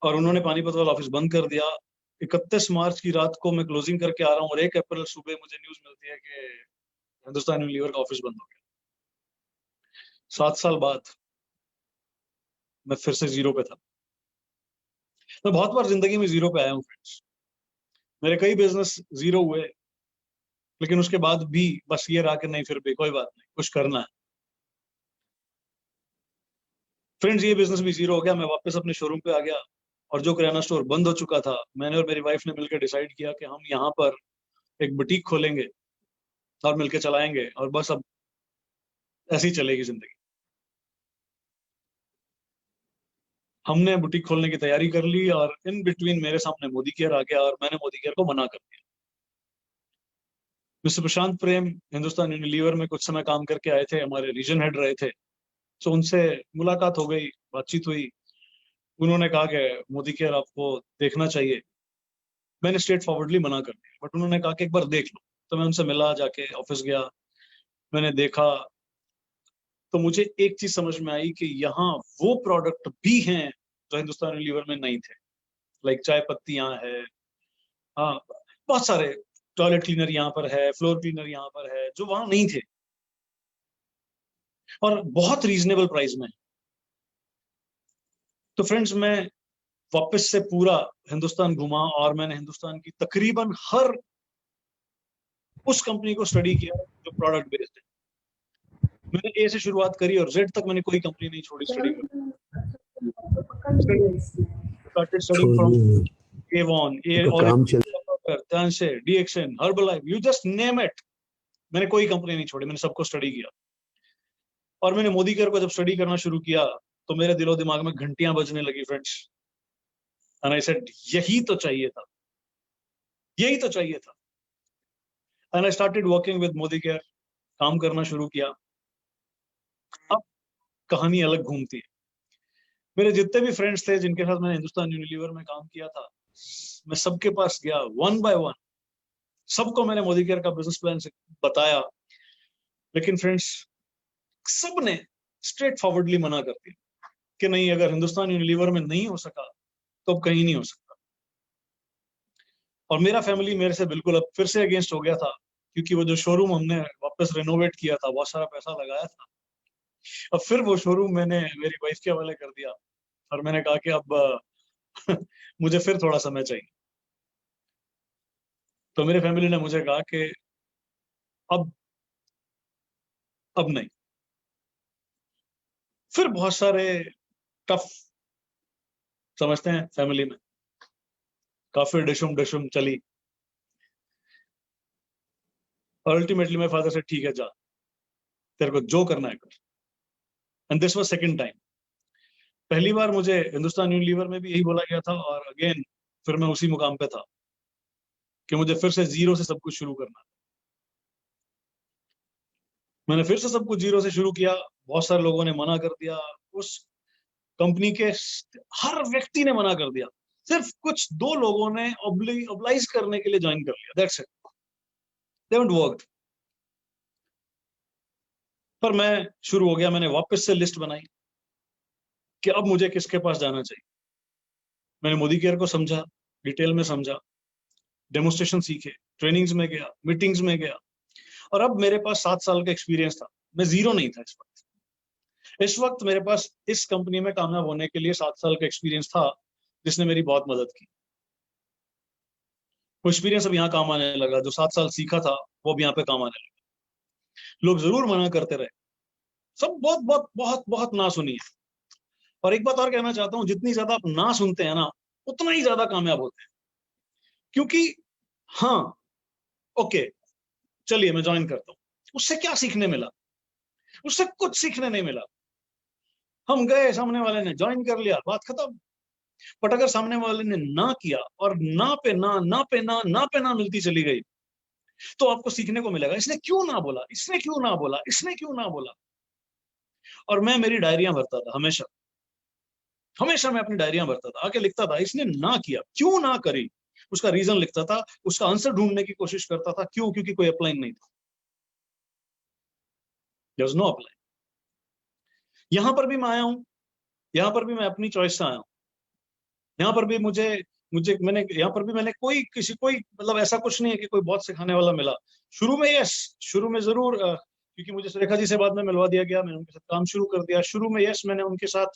[SPEAKER 3] और उन्होंने पानीपत वाला ऑफिस बंद कर दिया। 31 मार्च की रात को मैं क्लोजिंग करके आ रहा हूँ, और 1 अप्रैल सुबह मुझे न्यूज मिलती है कि हिंदुस्तान यूनिलीवर का ऑफिस बंद हो गया। 7 साल बाद मैं फिर से जीरो पे था। मैं बहुत बार जिंदगी में जीरो पे आया हूँ फ्रेंड्स। मेरे कई बिजनेस जीरो हुए, लेकिन उसके बाद भी बस ये रहा कि नहीं, फिर भी कोई बात नहीं, कुछ करना है। फ्रेंड्स, ये बिजनेस भी जीरो हो गया। मैं वापस अपने शोरूम पे आ गया, और जो किराना स्टोर बंद हो चुका था, मैंने और मेरी वाइफ ने मिलकर डिसाइड किया कि हम यहाँ पर एक बुटीक खोलेंगे और मिलकर चलाएंगे, और बस अब ऐसी ही चलेगी जिंदगी। हमने बुटीक खोलने की तैयारी कर ली, और इन बिटवीन मेरे सामने मोदी केयर आ गया, और मैंने मोदी केयर को मना कर दिया। मिस्टर प्रशांत प्रेम हिंदुस्तान यूनिलीवर में कुछ समय काम करके आए थे, हमारे रीजन हेड रहे थे। तो उनसे मुलाकात हो गई, बातचीत हुई। उन्होंने कहा कि मोदी केयर आपको देखना चाहिए। मैंने स्ट्रेट फॉरवर्डली मना कर दिया, बट उन्होंने कहा कि एक बार देख लो। तो मैं उनसे मिला, जाके ऑफिस गया, मैंने देखा, तो मुझे एक चीज समझ में आई कि यहाँ वो प्रोडक्ट भी हैं जो हिंदुस्तान यूनिलीवर में नहीं थे। लाइक चाय पत्ती यहाँ है, हाँ, बहुत सारे टॉयलेट क्लीनर यहाँ पर है, फ्लोर क्लीनर यहाँ पर है, जो वहां नहीं थे, और बहुत रीजनेबल प्राइस में। तो फ्रेंड्स, मैं वापस से पूरा हिंदुस्तान घुमा और मैंने हिंदुस्तान की तकरीबन हर उस कंपनी को स्टडी किया जो प्रोडक्ट बेस्ड है। मैंने ए से शुरुआत करी और जेड तक मैंने कोई कंपनी नहीं छोड़ी स्टडी करनी। Started studying from Avon, DXN, Herbalife, you just name it. मैंने कोई कंपनी नहीं छोड़ी, मैंने सबको स्टडी किया। और मैंने मोदी केयर को जब स्टडी करना शुरू किया तो मेरे दिलो दिमाग में घंटियां बजने लगी फ्रेंड्स। एंड आई सेड यही तो चाहिए था, यही तो चाहिए था। And I started working with Modi care, काम करना शुरू किया। अब कहानी अलग घूमती है। मेरे जितने भी फ्रेंड्स थे जिनके साथ मैंने हिंदुस्तान यूनिलीवर में काम किया था, मैं सबके पास गया वन बाय वन, सबको मैंने मोदी केयर का बिजनेस प्लान से बताया। लेकिन फ्रेंड्स, सबने स्ट्रेट फॉरवर्डली मना कर दिया कि नहीं, अगर हिंदुस्तान यूनिलीवर में नहीं हो सका तो अब कहीं नहीं हो सकता। और मेरा फैमिली मेरे से बिल्कुल अब फिर से अगेंस्ट हो गया था, क्योंकि वो जो शोरूम हमने वापस रेनोवेट किया था, बहुत सारा पैसा लगाया था, अब फिर वो शोरूम मैंने मेरी वाइफ के हवाले कर दिया। और मैंने कहा कि अब मुझे फिर थोड़ा समय चाहिए। तो मेरे फैमिली ने मुझे कहा कि अब नहीं। फिर बहुत सारे टफ, समझते हैं, फैमिली में काफी डिशुम चली। और अल्टीमेटली मेरे फादर से, ठीक है जा, तेरे को जो करना है कर। And this was second time. पहली बार मुझे हिंदुस्तान यूनिलीवर में भी यही बोला गया था, और अगेन फिर मैं उसी मुकाम पे था कि मुझे फिर से जीरो से सब कुछ शुरू करना। मैंने फिर से सब कुछ जीरो से शुरू किया। बहुत सारे लोगों ने मना कर दिया, उस कंपनी के हर व्यक्ति ने मना कर दिया। सिर्फ कुछ दो लोगों ने ऑब्लाइज करने के लिए ज्वाइन कर लिया, that's it, they haven't worked. पर मैं शुरू हो गया, मैंने वापस से लिस्ट बनाई कि अब मुझे किसके पास जाना चाहिए। मैंने मोदी केयर को समझा, डिटेल में समझा, डेमोस्ट्रेशन सीखे, ट्रेनिंग्स में गया, मीटिंग्स में गया। और अब मेरे पास 7 साल का एक्सपीरियंस था, मैं जीरो नहीं था इस वक्त मेरे पास इस कंपनी में कामयाब होने के लिए 7 साल का एक्सपीरियंस था, जिसने मेरी बहुत मदद की। वो एक्सपीरियंस अब यहाँ काम आने लगा, जो 7 साल सीखा था वो अब यहाँ पे काम आने लगा। लोग जरूर मना करते रहे, सब बहुत बहुत बहुत बहुत ना सुनी है। और एक बात और कहना चाहता हूँ, जितनी ज्यादा आप ना सुनते हैं ना, उतना ही ज्यादा कामयाब होते हैं। क्योंकि हाँ, ओके, चलिए मैं ज्वाइन करता हूँ, उससे क्या सीखने मिला? उससे कुछ सीखने नहीं मिला। हम गए, सामने वाले ने ज्वाइन कर लिया, बात खत्म। बट अगर सामने वाले ने ना किया और ना पे ना मिलती चली गई, तो आपको सीखने को मिलेगा, इसने क्यों ना बोला, इसने क्यों ना बोला, इसने क्यों ना बोला। और मैं मेरी डायरियां भरता था, हमेशा मैं अपनी डायरियां भरता था, आके लिखता था इसने ना किया, क्यों ना करी, उसका रीजन लिखता था, उसका आंसर ढूंढने की कोशिश करता था। क्यों? क्योंकि कोई अप्लाई नहीं था, देयर वाज नो अप्लाई। यहां पर भी मैं आया हूं, यहां पर भी मैं अपनी चॉइस से आया हूं। यहाँ पर भी मैंने यहाँ पर भी मैंने कोई मतलब ऐसा कुछ नहीं है कि कोई बहुत सिखाने वाला मिला। शुरू में यस, शुरू में जरूर, क्योंकि मुझे सुरेखा जी से बाद में मिलवा दिया गया, मैंने उनके साथ काम शुरू कर दिया। शुरू में यस, मैंने उनके साथ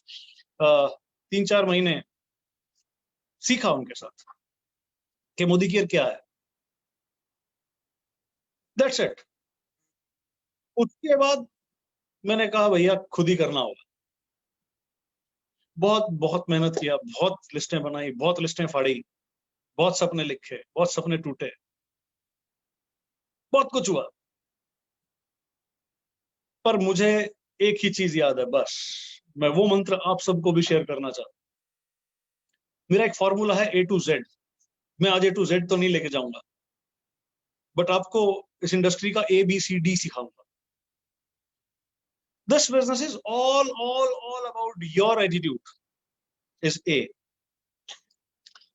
[SPEAKER 3] 3-4 महीने सीखा उनके साथ कि मोदी केयर क्या है, दैट्स इट। उसके बाद मैंने कहा भैया खुद ही करना होगा। बहुत बहुत मेहनत किया, बहुत लिस्टें बनाई, बहुत लिस्टें फाड़ी, बहुत सपने लिखे, बहुत सपने टूटे, बहुत कुछ हुआ। पर मुझे एक ही चीज याद है, बस मैं वो मंत्र आप सबको भी शेयर करना चाहता हूं। मेरा एक फॉर्मूला है A to Z। मैं आज A to Z तो नहीं लेके जाऊंगा, बट आपको इस इंडस्ट्री का ABCD सिखाऊंगा। This business is all about your attitude. Is A.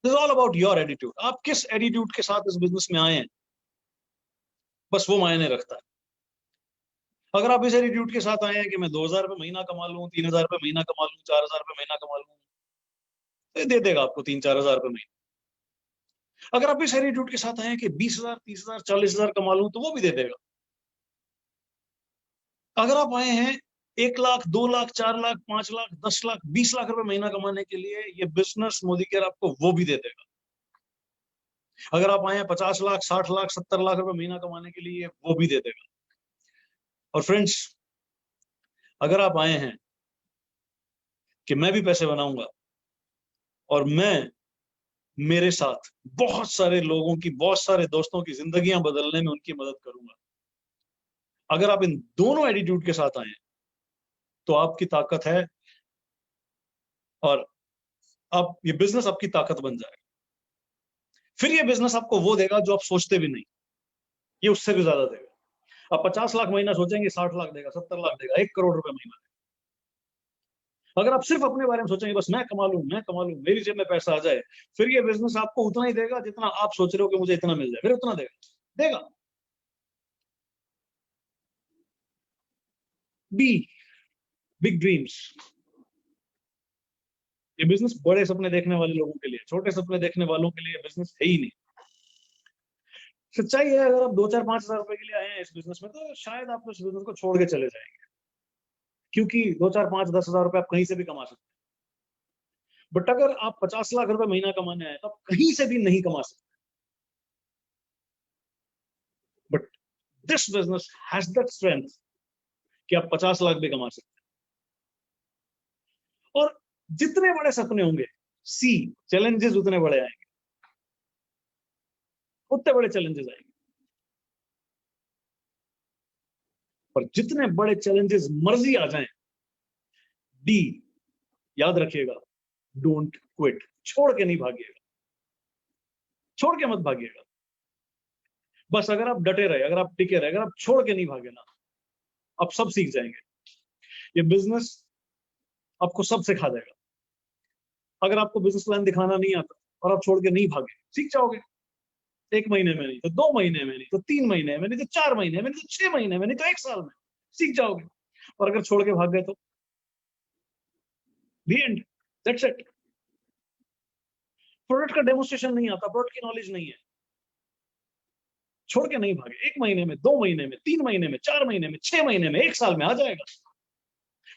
[SPEAKER 3] This is all about your attitude. आप किस attitude के साथ इस business में आए हैं, बस वो मायने रखता है. अगर आप इस एटीट्यूड के साथ आए हैं कि मैं 2000 रुपए महीना कमा लूं, 3000 रुपए महीना कमा लूं, 4000 रुपए महीना कमा लूं, तो दे देगा आपको 3-4 हजार रुपए महीना. अगर आप इस एटीट्यूड के साथ आए हैं कि 20,000, 30,000, 40,000 कमा लूं, तो वो भी दे देगा. अगर आप आए हैं 1 लाख, 2 लाख, 4 लाख, 5 लाख, 10 लाख, 20 लाख रुपए महीना कमाने के लिए, ये बिजनेस मोदी केयर आपको वो भी दे देगा. अगर आप आए हैं 50 लाख, 60 लाख, 70 लाख रुपए महीना कमाने के लिए, वो भी दे देगा. और फ्रेंड्स, अगर आप आए हैं कि मैं भी पैसे बनाऊंगा और मैं मेरे साथ बहुत सारे लोगों की, बहुत सारे दोस्तों की जिंदगियां बदलने में उनकी मदद करूंगा, अगर आप इन दोनों एटीट्यूड के साथ आए तो आपकी ताकत है और आप, ये बिजनेस आपकी ताकत बन जाएगा. फिर ये बिजनेस आपको वो देगा जो आप सोचते भी नहीं, ये उससे भी ज्यादा देगा. आप 50 लाख महीना सोचेंगे, 60 लाख देगा, 70 लाख देगा, 1 करोड़ रुपए महीना देगा. अगर आप सिर्फ अपने बारे में सोचेंगे, बस मैं कमा लूं, मेरी जेब में पैसा आ जाए, फिर ये बिजनेस आपको उतना ही देगा जितना आप सोच रहे हो कि मुझे इतना मिल जाए, फिर उतना देगा. Be, big dreams. ये बिजनेस बड़े सपने देखने वाले लोगों के लिए, छोटे सपने देखने वालों के लिए बिजनेस है ही नहीं. सच्चाई है, अगर आप 2-4-5 हजार रुपए के लिए आए हैं इस बिजनेस में, तो शायद आप इस बिजनेस को छोड़ के चले जाएंगे, क्योंकि 2-4-5-10 हजार रुपए आप कहीं से भी कमा सकते हैं. बट अगर आप 50 लाख रुपए महीना कमाने आए, तो आप कहीं से भी नहीं कमा सकते. But this business has that strength कि आप 50 लाख भी कमा सकते हैं. और जितने बड़े सपने होंगे, सी, चैलेंजेस उतने बड़े आएंगे, उतने बड़े चैलेंजेस आएंगे. और जितने बड़े चैलेंजेस मर्जी आ जाएं, डी, याद रखिएगा, डोंट क्विट. छोड़ के नहीं भागिएगा, छोड़ के मत भागिएगा. बस अगर आप डटे रहे, अगर आप टिके रहे, अगर आप छोड़ के नहीं भागे ना, आप सब सीख जाएंगे. ये बिजनेस आपको सब सिखा देगा. अगर आपको बिजनेस प्लान दिखाना नहीं आता और आप छोड़ के नहीं भागे, सीख जाओगे. 1 महीने में नहीं तो 2 महीने में नहीं तो 3 महीने में नहीं तो 4 महीने में नहीं तो 6 महीने में नहीं तो 1 साल में सीख जाओगे. और अगर छोड़ के भाग गए तो the end, that's it. Product का डेमोस्ट्रेशन नहीं आता, प्रोडक्ट की नॉलेज नहीं है, छोड़ के नहीं भागे. 1 महीने में, 2 महीने में, 3 महीने में, 4 महीने में, 6 महीने में, 1 साल में आ जाएगा.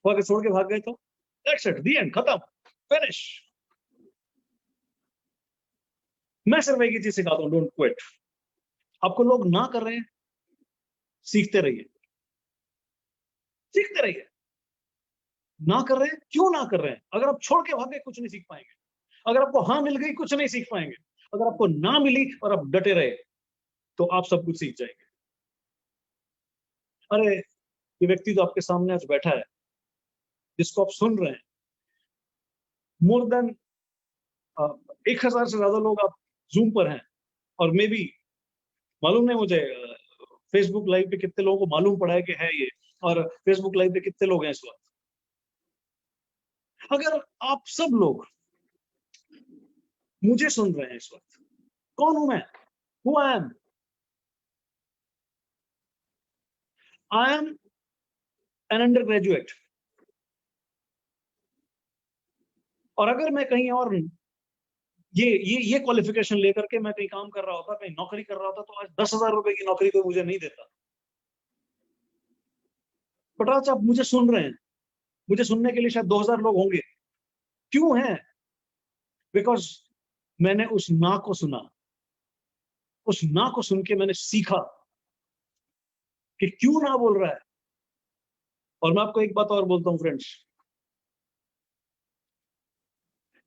[SPEAKER 3] वो अगर छोड़ के भाग गए तो that's it, the end, खत्म, finish. मैं सिर्फ एक ही चीज सिखाता हूं, डोंट क्विट. आपको लोग ना कर रहे हैं, सीखते रहिए, सीखते रहिए. ना कर रहे हैं, क्यों ना कर रहे हैं? अगर आप छोड़ के भागे, कुछ नहीं सीख पाएंगे. अगर आपको हाँ मिल गई, कुछ नहीं सीख पाएंगे. अगर आपको ना मिली और आप डटे रहे, तो आप सब कुछ सीख जाएंगे. अरे, ये व्यक्ति जो आपके सामने आज बैठा है, जिसको आप सुन रहे हैं, मोर देन 1000 से ज्यादा लोग आप जूम पर हैं, और मे बी मालूम नहीं मुझे फेसबुक लाइव पे कितने लोगों को मालूम पड़ा है कि है ये, और फेसबुक लाइव पे कितने लोग हैं इस वक्त. अगर आप सब लोग मुझे सुन रहे हैं इस वक्त, कौन हूं मैं? Who I am? I am an undergraduate. और अगर मैं कहीं और ये क्वालिफिकेशन लेकर के मैं कहीं काम कर रहा होता, कहीं नौकरी कर रहा होता, तो आज 10,000 रुपए की नौकरी कोई मुझे नहीं देता. बट आज आप मुझे सुन रहे हैं, मुझे सुनने के लिए शायद 2000 लोग होंगे. क्यों है? बिकॉज मैंने उस ना को सुना, उस ना को सुन के मैंने सीखा कि क्यों ना बोल रहा है. और मैं आपको एक बात और बोलता हूं फ्रेंड्स,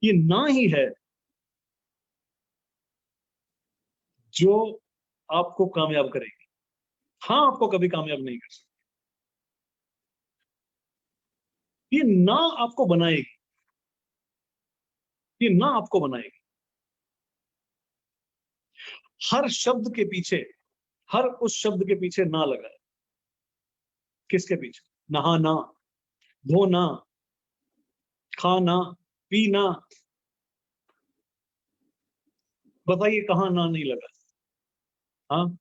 [SPEAKER 3] ये ना ही है जो आपको कामयाब करेगी. हाँ, आपको कभी कामयाब नहीं कर सकती. ये ना आपको बनाएगी, ये ना आपको बनाएगी. हर शब्द के पीछे, हर उस शब्द के पीछे ना लगा है. किसके पीछे? नहाना. धोना, खाना, पीना, बताइए कहाँ ना नहीं लगा? हाँ,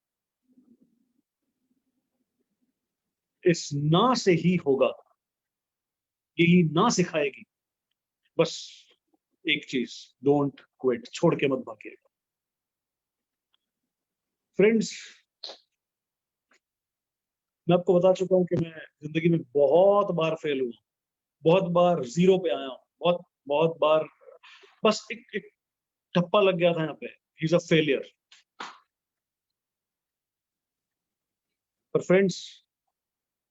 [SPEAKER 3] इस ना से ही होगा, यही ना सिखाएगी बस एक चीज, डोंट क्विट, छोड़ के मत भागिएगा। फ्रेंड्स, मैं आपको बता चुका हूं कि मैं जिंदगी में बहुत बार फेल हुआ, बहुत बार जीरो पे आया हूं, बहुत बहुत बार बस एक ठप्पा लग गया था यहाँ पे, ही इज अ फेलियर। पर फ्रेंड्स,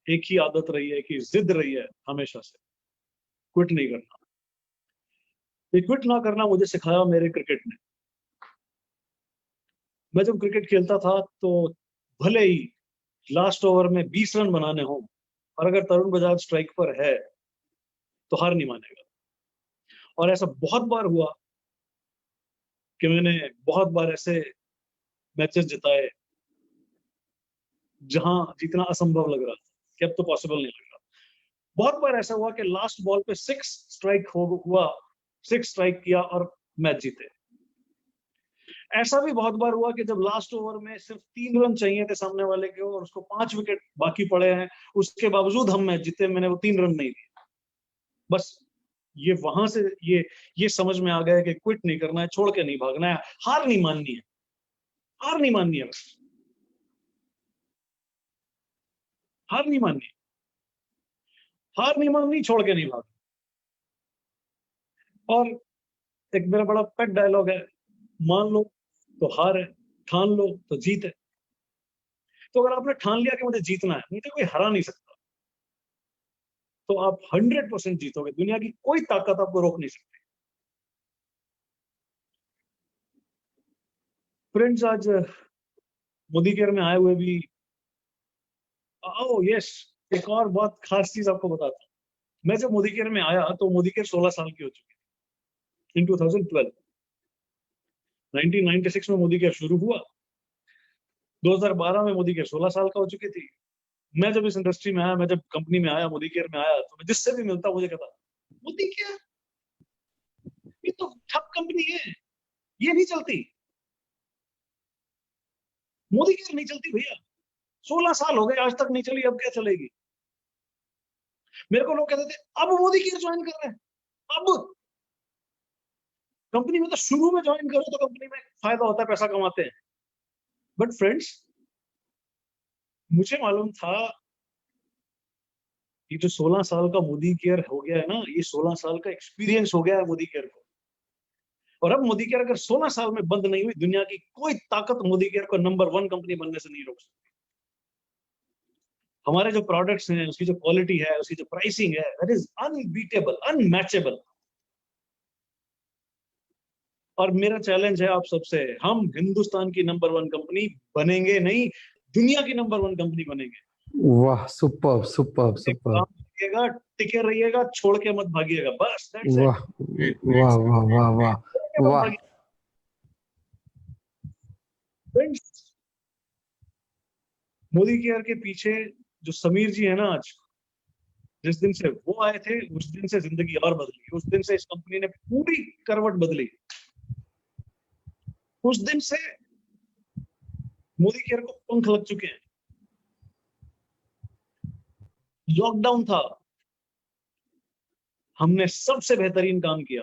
[SPEAKER 3] एक ही आदत रही है कि जिद रही है हमेशा से, क्विट नहीं करना। ये क्विट ना करना मुझे सिखाया मेरे क्रिकेट ने। मैं जब क्रिकेट खेलता था तो भले ही लास्ट ओवर में 20 रन बनाने हो, और अगर तरुण बजाज स्ट्राइक पर है तो हार नहीं मानेगा। और ऐसा बहुत बार हुआ कि मैंने बहुत बार ऐसे मैचेस जिताए जहां जीतना असंभव लग रहा था कि अब तो पॉसिबल नहीं लग रहा। बहुत बार ऐसा हुआ कि लास्ट बॉल पे 6 स्ट्राइक हुआ, 6 स्ट्राइक किया और मैच जीते। ऐसा भी बहुत बार हुआ कि जब लास्ट ओवर में सिर्फ 3 रन चाहिए थे सामने वाले के और उसको 5 विकेट बाकी पड़े हैं, उसके बावजूद हम मैच जीते, मैंने वो 3 रन नहीं दिए। बस ये वहां से ये समझ में आ गया कि क्विट नहीं करना है, छोड़ के नहीं भागना है, हार नहीं माननी है, हार नहीं माननी है, बस हार नहीं माननी, हार नहीं माननी, छोड़ के नहीं भागना। और एक मेरा बड़ा पेट डायलॉग है, मान लो तो हार है, ठान लो तो जीत है। तो अगर आपने ठान लिया कि मुझे जीतना है, मुझे कोई हरा नहीं सकता, तो आप 100% जीतोगे, दुनिया की कोई ताकत आपको रोक नहीं सकती। फ्रेंड्स, आज मोदी केयर में आए हुए भी, ओ यस, एक और बहुत खास चीज आपको बताता हूँ। मैं जब मोदी केयर में आया तो मोदी केयर 16 साल की हो चुकी थी इन 2012। 1996 में मोदी केयर शुरू हुआ, 2012 में मोदी केयर 16 साल का हो चुकी थी। मैं जब इस इंडस्ट्री में आया, मैं जब कंपनी में आया, मोदी केयर में आया, तो मैं जिससे भी मिलता मुझे कहता, मोदी केयर ये तो ठप कंपनी है, ये नहीं चलती, मोदी केयर नहीं चलती भैया, 16 साल हो गए आज तक नहीं चली, अब क्या चलेगी? मेरे को लोग कहते थे अब मोदी केयर ज्वाइन कर रहे हैं, अब कंपनी में तो शुरू में ज्वाइन करो तो कंपनी में फायदा होता है, पैसा कमाते हैं। बट फ्रेंड्स, मुझे मालूम था ये जो 16 साल का मोदी केयर हो गया है ना, ये 16 साल का एक्सपीरियंस हो गया है मोदी केयर को। और अब मोदी केयर अगर 16 साल में बंद नहीं हुई, दुनिया की कोई ताकत मोदी केयर को नंबर 1 कंपनी बनने से नहीं रोक सकती। हमारे जो प्रोडक्ट्स हैं, उसकी जो क्वालिटी है, उसकी जो प्राइसिंग है, दैट इज अनबीटेबल, अनमैचेबल। और मेरा चैलेंज है आप सबसे, हम हिंदुस्तान की नंबर 1 कंपनी बनेंगे नहीं, दुनिया की नंबर 1 कंपनी बनेंगे।
[SPEAKER 5] वाह, सुपर सुपर सुपर,
[SPEAKER 3] काम करिएगा, टिके रहिएगा, छोड़ के मत भागिएगा, बस दैट्स
[SPEAKER 5] वाह वाह वाह वाह वाह वाह।
[SPEAKER 3] इट। मोदी केयर के पीछे जो समीर जी है ना, आज जिस दिन से वो आए थे, उस दिन से जिंदगी और बदली, उस दिन से इस कंपनी ने पूरी करवट बदली। उस दिन से मोदी केयर को पंख लग चुके हैं। लॉकडाउन था, हमने सबसे बेहतरीन काम किया।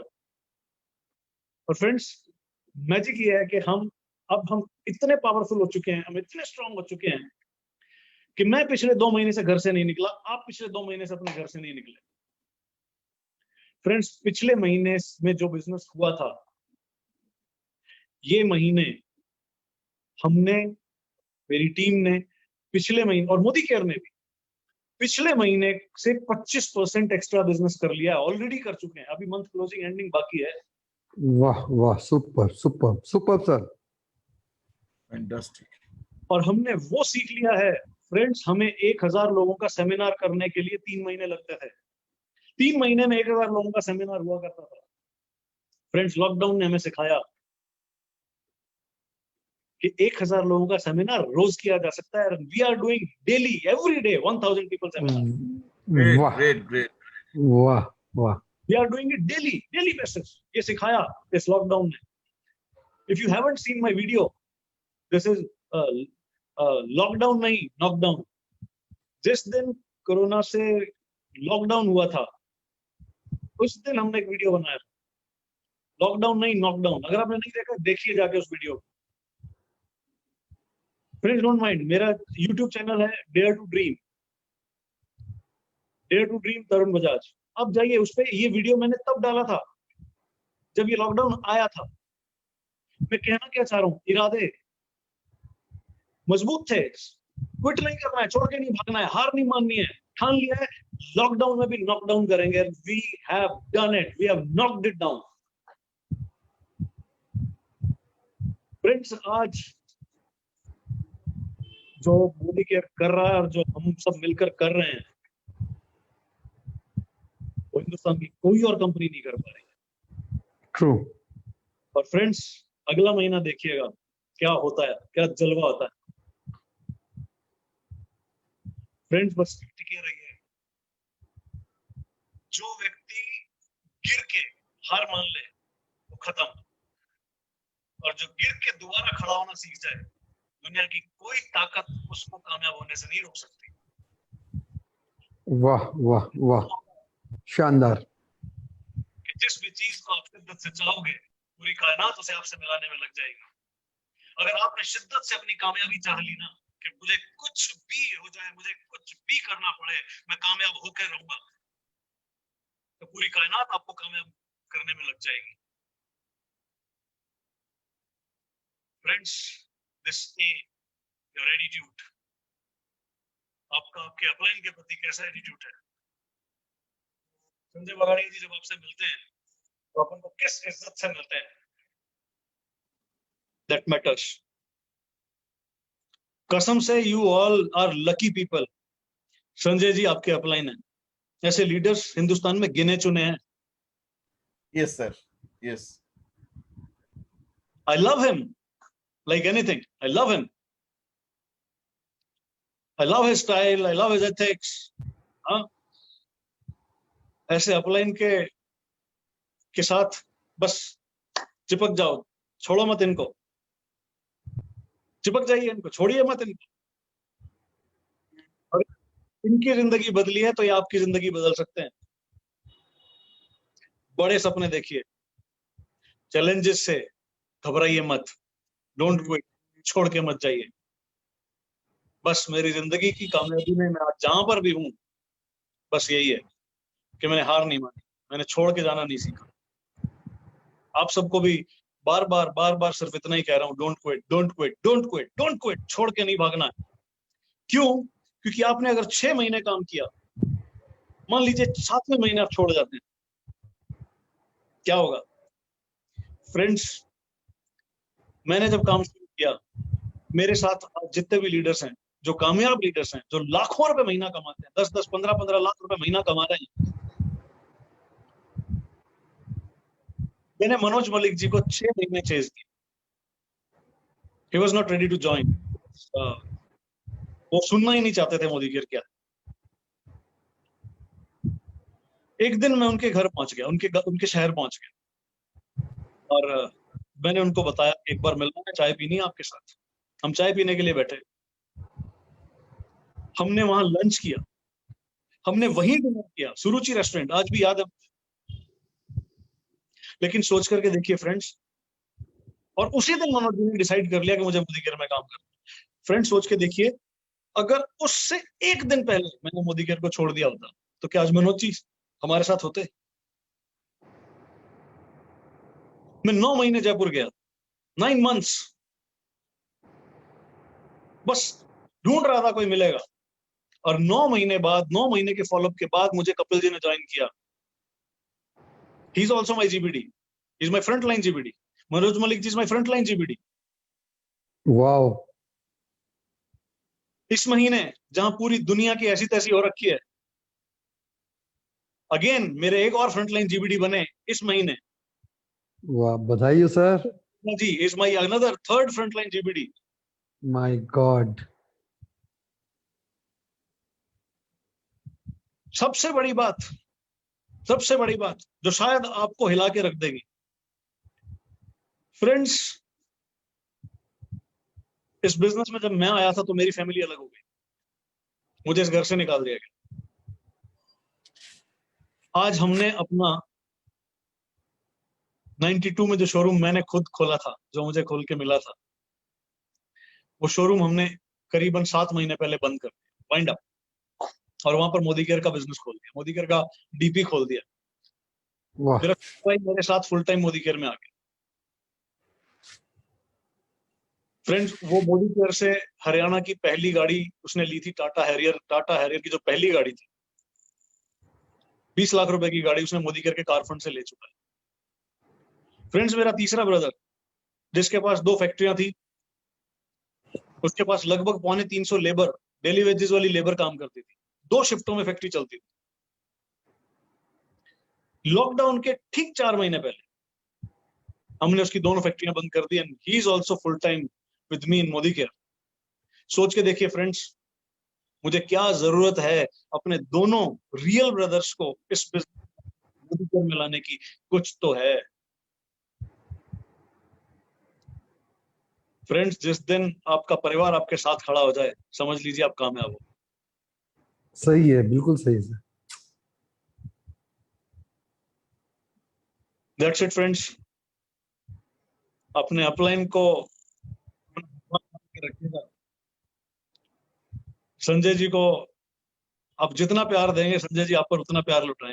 [SPEAKER 3] और फ्रेंड्स, मैजिक ये है कि हम इतने पावरफुल हो चुके हैं, हम इतने स्ट्रांग हो चुके हैं कि मैं पिछले 2 महीने से घर से नहीं निकला, आप पिछले 2 महीने से अपने घर से नहीं निकले। फ्रेंड्स, पिछले महीने में जो बिजनेस हुआ था, ये महीने हमने, मेरी टीम ने पिछले महीने, और मोदी केयर ने भी पिछले महीने से 25% एक्स्ट्रा बिजनेस कर लिया, ऑलरेडी कर चुके हैं, अभी मंथ क्लोजिंग एंडिंग बाकी है।
[SPEAKER 5] वाह वाह, super super super sir,
[SPEAKER 2] fantastic.
[SPEAKER 3] और हमने वो सीख लिया है फ्रेंड्स, हमें 1000 लोगों का सेमिनार करने के लिए 3 महीने लगते थे। 3 महीने में 1000 लोगों का सेमिनार हुआ करता था। फ्रेंड्स, लॉकडाउन ने हमें सिखाया कि 1000 लोगों का सेमिनार रोज किया जा सकता है। We are doing daily, every day 1000 people seminar.
[SPEAKER 5] वाह
[SPEAKER 2] ग्रेट ग्रेट।
[SPEAKER 5] वाह वाह
[SPEAKER 3] We are doing it daily basis. ये सिखाया इस लॉकडाउन में. If you haven't seen my video, this is lockdown नहीं, नॉकडाउन. जिस दिन कोरोना से लॉकडाउन हुआ था, उस दिन हमने एक वीडियो बनाया. लॉकडाउन नहीं, नॉकडाउन. अगर आपने नहीं देखा, देखिए जाके उस वीडियो को. फ्रेंड्स, डोंट माइंड, मेरा यूट्यूब चैनल है dare to dream Tarun Bajaj. अब जाइए उस पे. ये वीडियो मैंने तब डाला था जब ये लॉकडाउन आया था. मैं कहना क्या चाह रहा हूं, इरादे मजबूत थे. क्विट नहीं करना है, छोड़ के नहीं भागना है, हार नहीं माननी है. ठान लिया है, लॉकडाउन में भी नॉकडाउन करेंगे. We have done it, we have knocked it down. Friends, आज जो मोदी केयर कर रहा है और जो हम सब मिलकर कर रहे हैं, वो हिंदुस्तान की कोई और कंपनी नहीं कर पा रही.
[SPEAKER 5] ट्रू.
[SPEAKER 3] और फ्रेंड्स, अगला महीना देखिएगा क्या होता है, क्या जलवा होता है. फ्रेंड्स, बस टिके रहिए. जो व्यक्ति गिर के हार मान ले, वो खत्म. और जो गिर के दोबारा खड़ा होना सीख जाए, दुनिया की कोई ताकत उसको कामयाब होने से नहीं रोक सकती.
[SPEAKER 5] वाह वाह वाह, शानदार.
[SPEAKER 3] कि जिस भी चीज को आप शिद्दत से चाहोगे, पूरी कायनात उसे आपसे मिलाने में लग जाएगी. अगर आपने शिद्दत से अपनी कामयाबी चाह ली ना, कि मुझे कुछ भी हो जाए, मुझे कुछ भी करना पड़े, मैं कामयाब होकर रहूंगा, तो पूरी कायनात आपको कामयाब करने में लग जाएगी. Friends, this A your attitude. आपका आपके अपलाइन के प्रति कैसा एटीट्यूड है? संजय बगाड़िया जी जब आपसे मिलते हैं तो अपन को किस इज्जत से मिलते हैं? That matters. कसम से you all are lucky people. Sanjay ji आपके अपलाइन हैं. ऐसे लीडर्स हिंदुस्तान में गिने चुने हैं.
[SPEAKER 6] Yes, sir. Yes.
[SPEAKER 3] I love him like anything. I love him. I love his style. I love his ethics. हाँ, ऐसे अपलाइन के साथ बस चिपक जाओ, छोड़ो मत इनको. चिपक जाइए इनको, छोड़िए मत इनको. और इनकी जिंदगी बदली है तो ये आपकी जिंदगी बदल सकते हैं. बड़े सपने देखिए. चैलेंजेस से घबराइए मत. Don't quit. छोड़ के मत जाइए. बस मेरी जिंदगी की कामयाबी में मैं आज जहां पर भी हूं, बस यही है कि मैंने हार नहीं मानी, मैंने छोड़ के जाना नहीं सीखा. आप सबको भी बार बार सिर्फ इतना ही कह रहा हूं, don't quit, don't quit, don't quit, don't quit. छोड़ के नहीं भागना है. क्यों? क्योंकि आपने अगर 6 महीने काम किया, मान लीजिए 7वें महीने आप छोड़ जाते हैं, क्या होगा? फ्रेंड्स, मैंने जब काम शुरू किया, मेरे साथ जितने भी लीडर्स हैं, जो कामयाब लीडर्स हैं, जो लाखों रुपए महीना कमाते हैं, 10-10, 15-15 लाख रुपए महीना कमा रहे हैं, मैंने मनोज मलिक जी को 6 महीने चेज किया. He was not ready to join. वो सुनना ही नहीं चाहते थे मोदी केयर क्या. एक दिन मैं उनके घर पहुंच गया, उनके शहर पहुंच गया, और मैंने उनको बताया कि एक बार मिलना है, चाय पीनी है आपके साथ. हम चाय पीने के लिए बैठे. हमने वहां लंच किया, हमने वहीं डिनर किया, सुरुचि रेस्टोरेंट, आज भी याद है. लेकिन सोच करके देखिए फ्रेंड्स, और उसी दिन मनोज जी ने डिसाइड कर लिया कि मुझे मोदी केयर में काम करना. फ्रेंड्स, सोच के देखिए, अगर उससे एक दिन पहले मैंने मोदी केयर को छोड़ दिया होता, तो क्या आज मनोज जी हमारे साथ होते? मैं 9 महीने जयपुर गया, 9 months, बस ढूंढ रहा था कोई मिलेगा. और 9 महीने बाद, 9 महीने के फॉलोअप के बाद मुझे कपिल जी ने ज्वाइन किया. He is also my GBD. He is my frontline GBD. Manoj Malik ji is my frontline GBD.
[SPEAKER 5] Wow.
[SPEAKER 3] इस महीने जहां पूरी दुनिया की ऐसी तैसी हो रखी है, अगेन मेरे एक और फ्रंटलाइन GBD बने इस महीने.
[SPEAKER 5] वाह, बधाई हो सर.
[SPEAKER 3] जी is my another third frontline GBD.
[SPEAKER 5] My god.
[SPEAKER 3] सबसे बड़ी बात, सबसे बड़ी बात जो शायद आपको हिला के रख देगी, फ्रेंड्स, इस बिजनेस में जब मैं आया था तो मेरी फैमिली अलग हो गई, मुझे इस घर से निकाल दिया गया। आज हमने अपना 92 में जो शोरूम मैंने खुद खोला था, जो मुझे खोल के मिला था, वो शोरूम हमने करीबन 7 महीने पहले बंद कर दिया, वाइंड अप, और वहां पर मोदी केयर का बिजनेस खोल दिया, मोदी केयर का डीपी खोल दिया।
[SPEAKER 5] वाह
[SPEAKER 3] मेरा भाई मेरे साथ फुल टाइम मोदी केयर में आ गया। फ्रेंड्स, वो मोदी केयर से हरियाणा की पहली गाड़ी उसने ली थी, टाटा हैरियर की जो पहली गाड़ी थी, 20 लाख रुपए की गाड़ी उसने मोदी केयर के कार फंड से ले चुका है। फ्रेंड्स, मेरा तीसरा ब्रदर जिसके पास 2 फैक्ट्रियां थी, उसके पास लगभग 250 लेबर, डेली वेजेस वाली लेबर काम करती थी, 2 शिफ्टों में फैक्ट्री चलती थी। लॉकडाउन के ठीक 4 महीने पहले हमने उसकी दोनों फैक्ट्रियां बंद कर दी, and he is also full time with me in Modi care. सोच के देखिए फ्रेंड्स, मुझे क्या जरूरत है अपने दोनों रियल ब्रदर्स को इस मोदी केयर में लाने की, कुछ तो है। फ्रेंड्स, जिस दिन आपका परिवार आपके साथ खड़ा हो जाए, समझ लीजिए आप कामयाब हो।
[SPEAKER 5] सही है, बिल्कुल सही सर।
[SPEAKER 3] That's it friends. अपने अपलाइन को रखिएगा। संजय जी को आप जितना प्यार देंगे, संजय जी आप पर उतना प्यार लुटाएंगे।